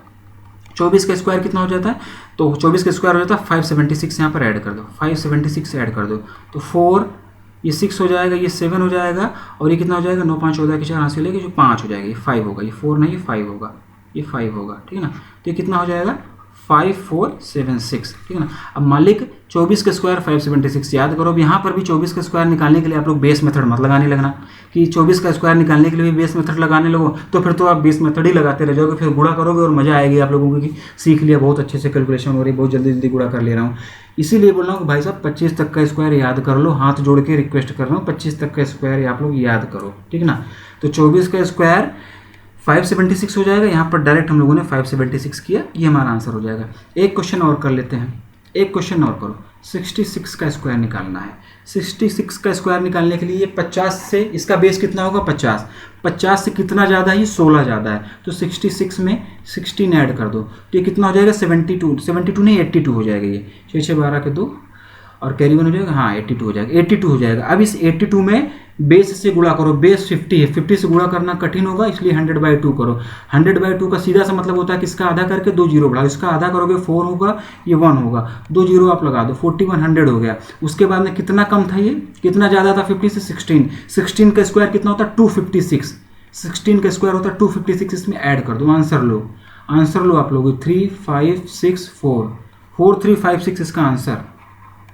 24 का स्क्वायर कितना हो जाता है, तो 24 का स्क्वायर हो जाता है 576, यहाँ पर ऐड कर दो, 576 ऐड कर दो तो 4, ये 6 हो जाएगा, ये 7 हो जाएगा और ये कितना हो जाएगा, 9 5 14 के 4 यहाँ से लेके जो 5 हो जाएगा, ये 5 होगा, ये 4 नहीं, ये 5 होगा, ये 5 होगा, ठीक है ना। तो ये कितना हो जाएगा 5476, ठीक है ना। अब मालिक 24 का स्क्वायर 576 याद करो। अब यहाँ पर भी 24 का स्क्वायर निकालने के लिए आप लोग बेस मेथड मत लगाने लगना कि 24 का स्क्वायर निकालने के लिए भी बेस मेथड लगाने लगो, तो फिर तो आप बेस मेथड ही लगाते रह जाओगे, फिर गुणा करोगे और मजा आएगी आप लोगों को कि सीख लिया, बहुत अच्छे से कैलकुलेशन हो रही, बहुत जल्दी जल्दी गुणा कर ले रहा हूँ। इसीलिए बोल रहा हूँ कि भाई साहब 25 तक का स्क्वायर याद कर लो, हाथ जोड़ के रिक्वेस्ट कर रहा हूँ, 25 तक का स्क्वायर आप लोग याद करो, ठीक है ना। तो 24 का स्क्वायर 576 हो जाएगा, यहाँ पर डायरेक्ट हम लोगों ने 576 किया, ये हमारा आंसर हो जाएगा। एक क्वेश्चन और कर लेते हैं, एक क्वेश्चन और करो, 66 का स्क्वायर निकालना है। 66 का स्क्वायर निकालने के लिए 50 से इसका बेस कितना होगा 50, 50 से कितना ज़्यादा है, ये 16 ज़्यादा है, तो 66 में 16 ऐड कर दो तो ये कितना हो जाएगा 72, 72 नहीं 82 हो जाएगा, ये 6 6 12 के 2 और कैरी 1 हो जाएगा, हाँ 82 हो जाएगा, 82 हो जाएगा। अब इस 82 में बेस से गुणा करो, बेस 50 है, 50 से गुणा करना कठिन होगा, इसलिए 100/2 करो। 100/2 का सीधा सा मतलब होता है कि इसका आधा करके 2 जीरो बढ़ाओ, इसका आधा करोगे 4 होगा, ये 1 होगा, 2 जीरो आप लगा दो, 4100 हो गया। उसके बाद में कितना कम था, ये कितना ज़्यादा था 50 से 16, 16 का स्क्वायर कितना होता है 256, 16 का स्क्वायर होता है 256, इसमें ऐड कर दो, आंसर लो, आंसर लो आप लोग 3564, 4356 इसका आंसर,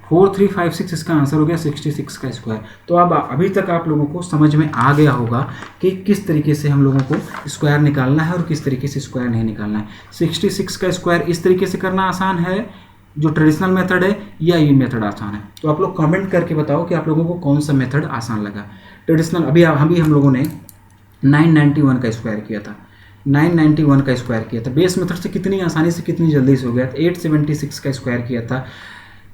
4356 इसका आंसर हो गया 66 का स्क्वायर। तो अब अभी तक आप लोगों को समझ में आ गया होगा कि किस तरीके से हम लोगों को स्क्वायर निकालना है और किस तरीके से स्क्वायर नहीं निकालना है। 66 का स्क्वायर इस तरीके से करना आसान है जो ट्रेडिशनल मेथड है, या ये मेथड आसान है, तो आप लोग कमेंट करके बताओ कि आप लोगों को कौन सा मेथड आसान लगा। ट्रेडिशनल अभी हम लोगों ने 991 का स्क्वायर किया था, 991 का स्क्वायर किया था, बेस मेथड से कितनी आसानी से कितनी जल्दी से हो गया था। 876 का स्क्वायर किया था,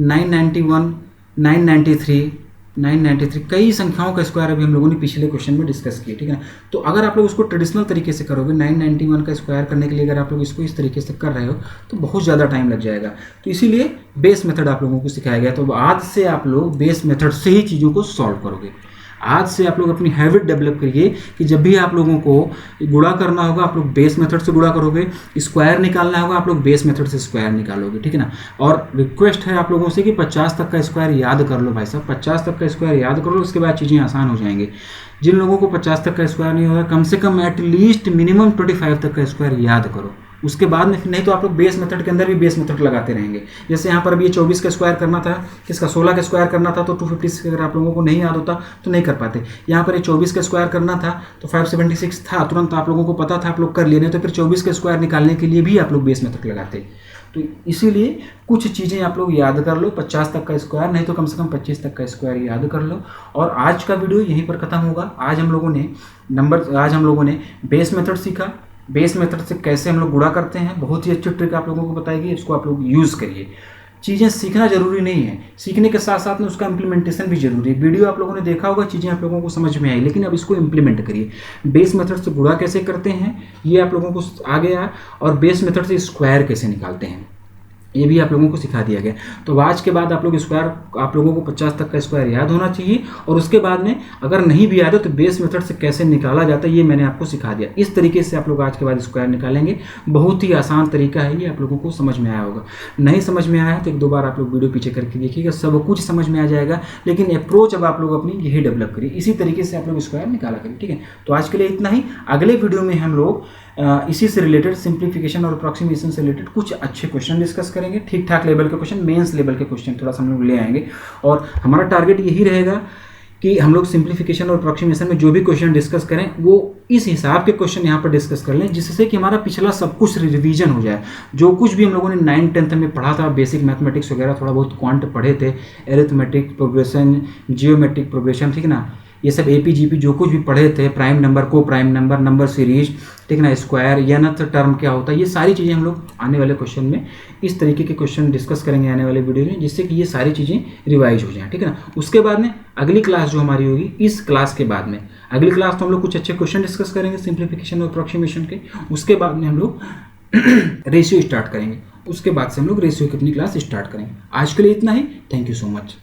991, 993, कई संख्याओं का स्क्वायर अभी हम लोगों ने पिछले क्वेश्चन में डिस्कस किया, ठीक है ना। तो अगर आप लोग उसको ट्रेडिशनल तरीके से करोगे, 991 का स्क्वायर करने के लिए अगर आप लोग इसको इस तरीके से कर रहे हो तो बहुत ज़्यादा टाइम लग जाएगा, तो इसीलिए बेस मेथड आप लोगों को सिखाया गया। तो आज से आप लोग बेस मेथड से ही चीज़ों को सॉल्व करोगे। आज से आप लोग अपनी हैबिट डेवलप करिए कि जब भी आप लोगों को गुणा करना होगा आप लोग बेस मेथड से गुणा करोगे, स्क्वायर निकालना होगा आप लोग बेस मेथड से स्क्वायर निकालोगे, ठीक है ना। और रिक्वेस्ट है आप लोगों से कि 50 तक का स्क्वायर याद कर लो भाई साहब, 50 तक का स्क्वायर याद कर लो, उसके बाद चीज़ें आसान हो जाएंगी। जिन लोगों को 50 तक का स्क्वायर नहीं होगा, कम से कम एटलीस्ट मिनिमम 25 तक का स्क्वायर याद करो, उसके बाद में नहीं तो आप लोग बेस मेथड के अंदर भी बेस मेथड लगाते रहेंगे। जैसे यहाँ पर अभी ये 24 का स्क्वायर करना था, किसका 16 का स्क्वायर करना था, तो 256 अगर आप लोगों को नहीं याद होता तो नहीं कर पाते। यहाँ पर ये 24 का स्क्वायर करना था तो 576 था, तुरंत आप लोगों को पता था, आप लोग कर लिए, नहीं तो फिर 24 का स्क्वायर निकालने के लिए भी आप लोग बेस मेथड लगाते। तो इसीलिए कुछ चीज़ें आप लोग याद कर लो, 50 तक का स्क्वायर नहीं तो कम से कम 25 तक का स्क्वायर याद कर लो। और आज का वीडियो यहीं पर ख़त्म होगा। आज हम लोगों ने बेस मेथड सीखा, बेस मेथड से कैसे हम लोग गुणा करते हैं, बहुत ही अच्छी ट्रिक आप लोगों को बताएगी, इसको आप लोग यूज़ करिए। चीज़ें सीखना जरूरी नहीं है, सीखने के साथ साथ में उसका इम्प्लीमेंटेशन भी जरूरी है। वीडियो आप लोगों ने देखा होगा, चीज़ें आप लोगों को समझ में आई, लेकिन अब इसको इम्प्लीमेंट करिए। बेस मेथड से गुणा कैसे करते हैं ये आप लोगों को आ गया, और बेस मेथड से स्क्वायर कैसे निकालते हैं ये भी आप लोगों को सिखा दिया गया। तो आज के बाद आप लोगों को 50 तक का स्क्वायर याद होना चाहिए, और उसके बाद में अगर नहीं भी याद हो तो बेस मेथड से कैसे निकाला जाता है ये मैंने आपको सिखा दिया। इस तरीके से आप लोग आज के बाद स्क्वायर निकालेंगे, बहुत ही आसान तरीका है ये, आप लोगों को समझ में आया होगा। नहीं समझ में आया तो एक दो बार आप लोग वीडियो पीछे करके देखिएगा, सब कुछ समझ में आ जाएगा। लेकिन अप्रोच अब आप लोग अपनी यही डेवलप करिए, इसी तरीके से आप लोग स्क्वायर निकाला करिए, ठीक है। तो आज के लिए इतना ही। अगले वीडियो में हम लोग इसी से रिलेटेड सिंप्लीफिकेशन और अप्रॉक्सीमेशन से रिलेटेड कुछ अच्छे क्वेश्चन डिस्कस करेंगे, ठीक ठाक लेवल के क्वेश्चन, मेंस लेवल के क्वेश्चन थोड़ा सा हम लोग ले आएंगे। और हमारा टारगेट यही रहेगा कि हम लोग सिंप्लीफिकेशन और अप्रॉक्सीमेशन में जो भी क्वेश्चन डिस्कस करें वो इस हिसाब के क्वेश्चन यहाँ पर डिस्कस कर लें, जिससे कि हमारा पिछला सब कुछ रिवीजन हो जाए। जो कुछ भी हम लोगों ने 9th-10th में पढ़ा था, बेसिक मैथमेटिक्स वगैरह, थोड़ा बहुत क्वांट पढ़े थे, एरिथमेटिक प्रोग्रेशन, जियोमेट्रिक प्रोग्रेशन, ठीक है ना, ये सब AP GP जो कुछ भी पढ़े थे, प्राइम नंबर, को प्राइम नंबर, नंबर सीरीज, ठीक है ना, स्क्वायर, nth टर्म क्या होता है, ये सारी चीज़ें हम लोग आने वाले क्वेश्चन में इस तरीके के क्वेश्चन डिस्कस करेंगे आने वाले वीडियो में, जिससे कि ये सारी चीज़ें रिवाइज हो जाएं, ठीक है ना। उसके बाद में अगली क्लास जो हमारी होगी, इस क्लास के बाद में अगली क्लास तो हम लोग कुछ अच्छे क्वेश्चन डिस्कस करेंगे सिंप्लीफिकेशन और अप्रॉक्सीमेशन के। उसके बाद में हम लोग रेशियो स्टार्ट करेंगे, उसके बाद से हम लोग रेशियो की अपनी क्लास स्टार्ट करेंगे। आज के लिए इतना ही। Thank you so much.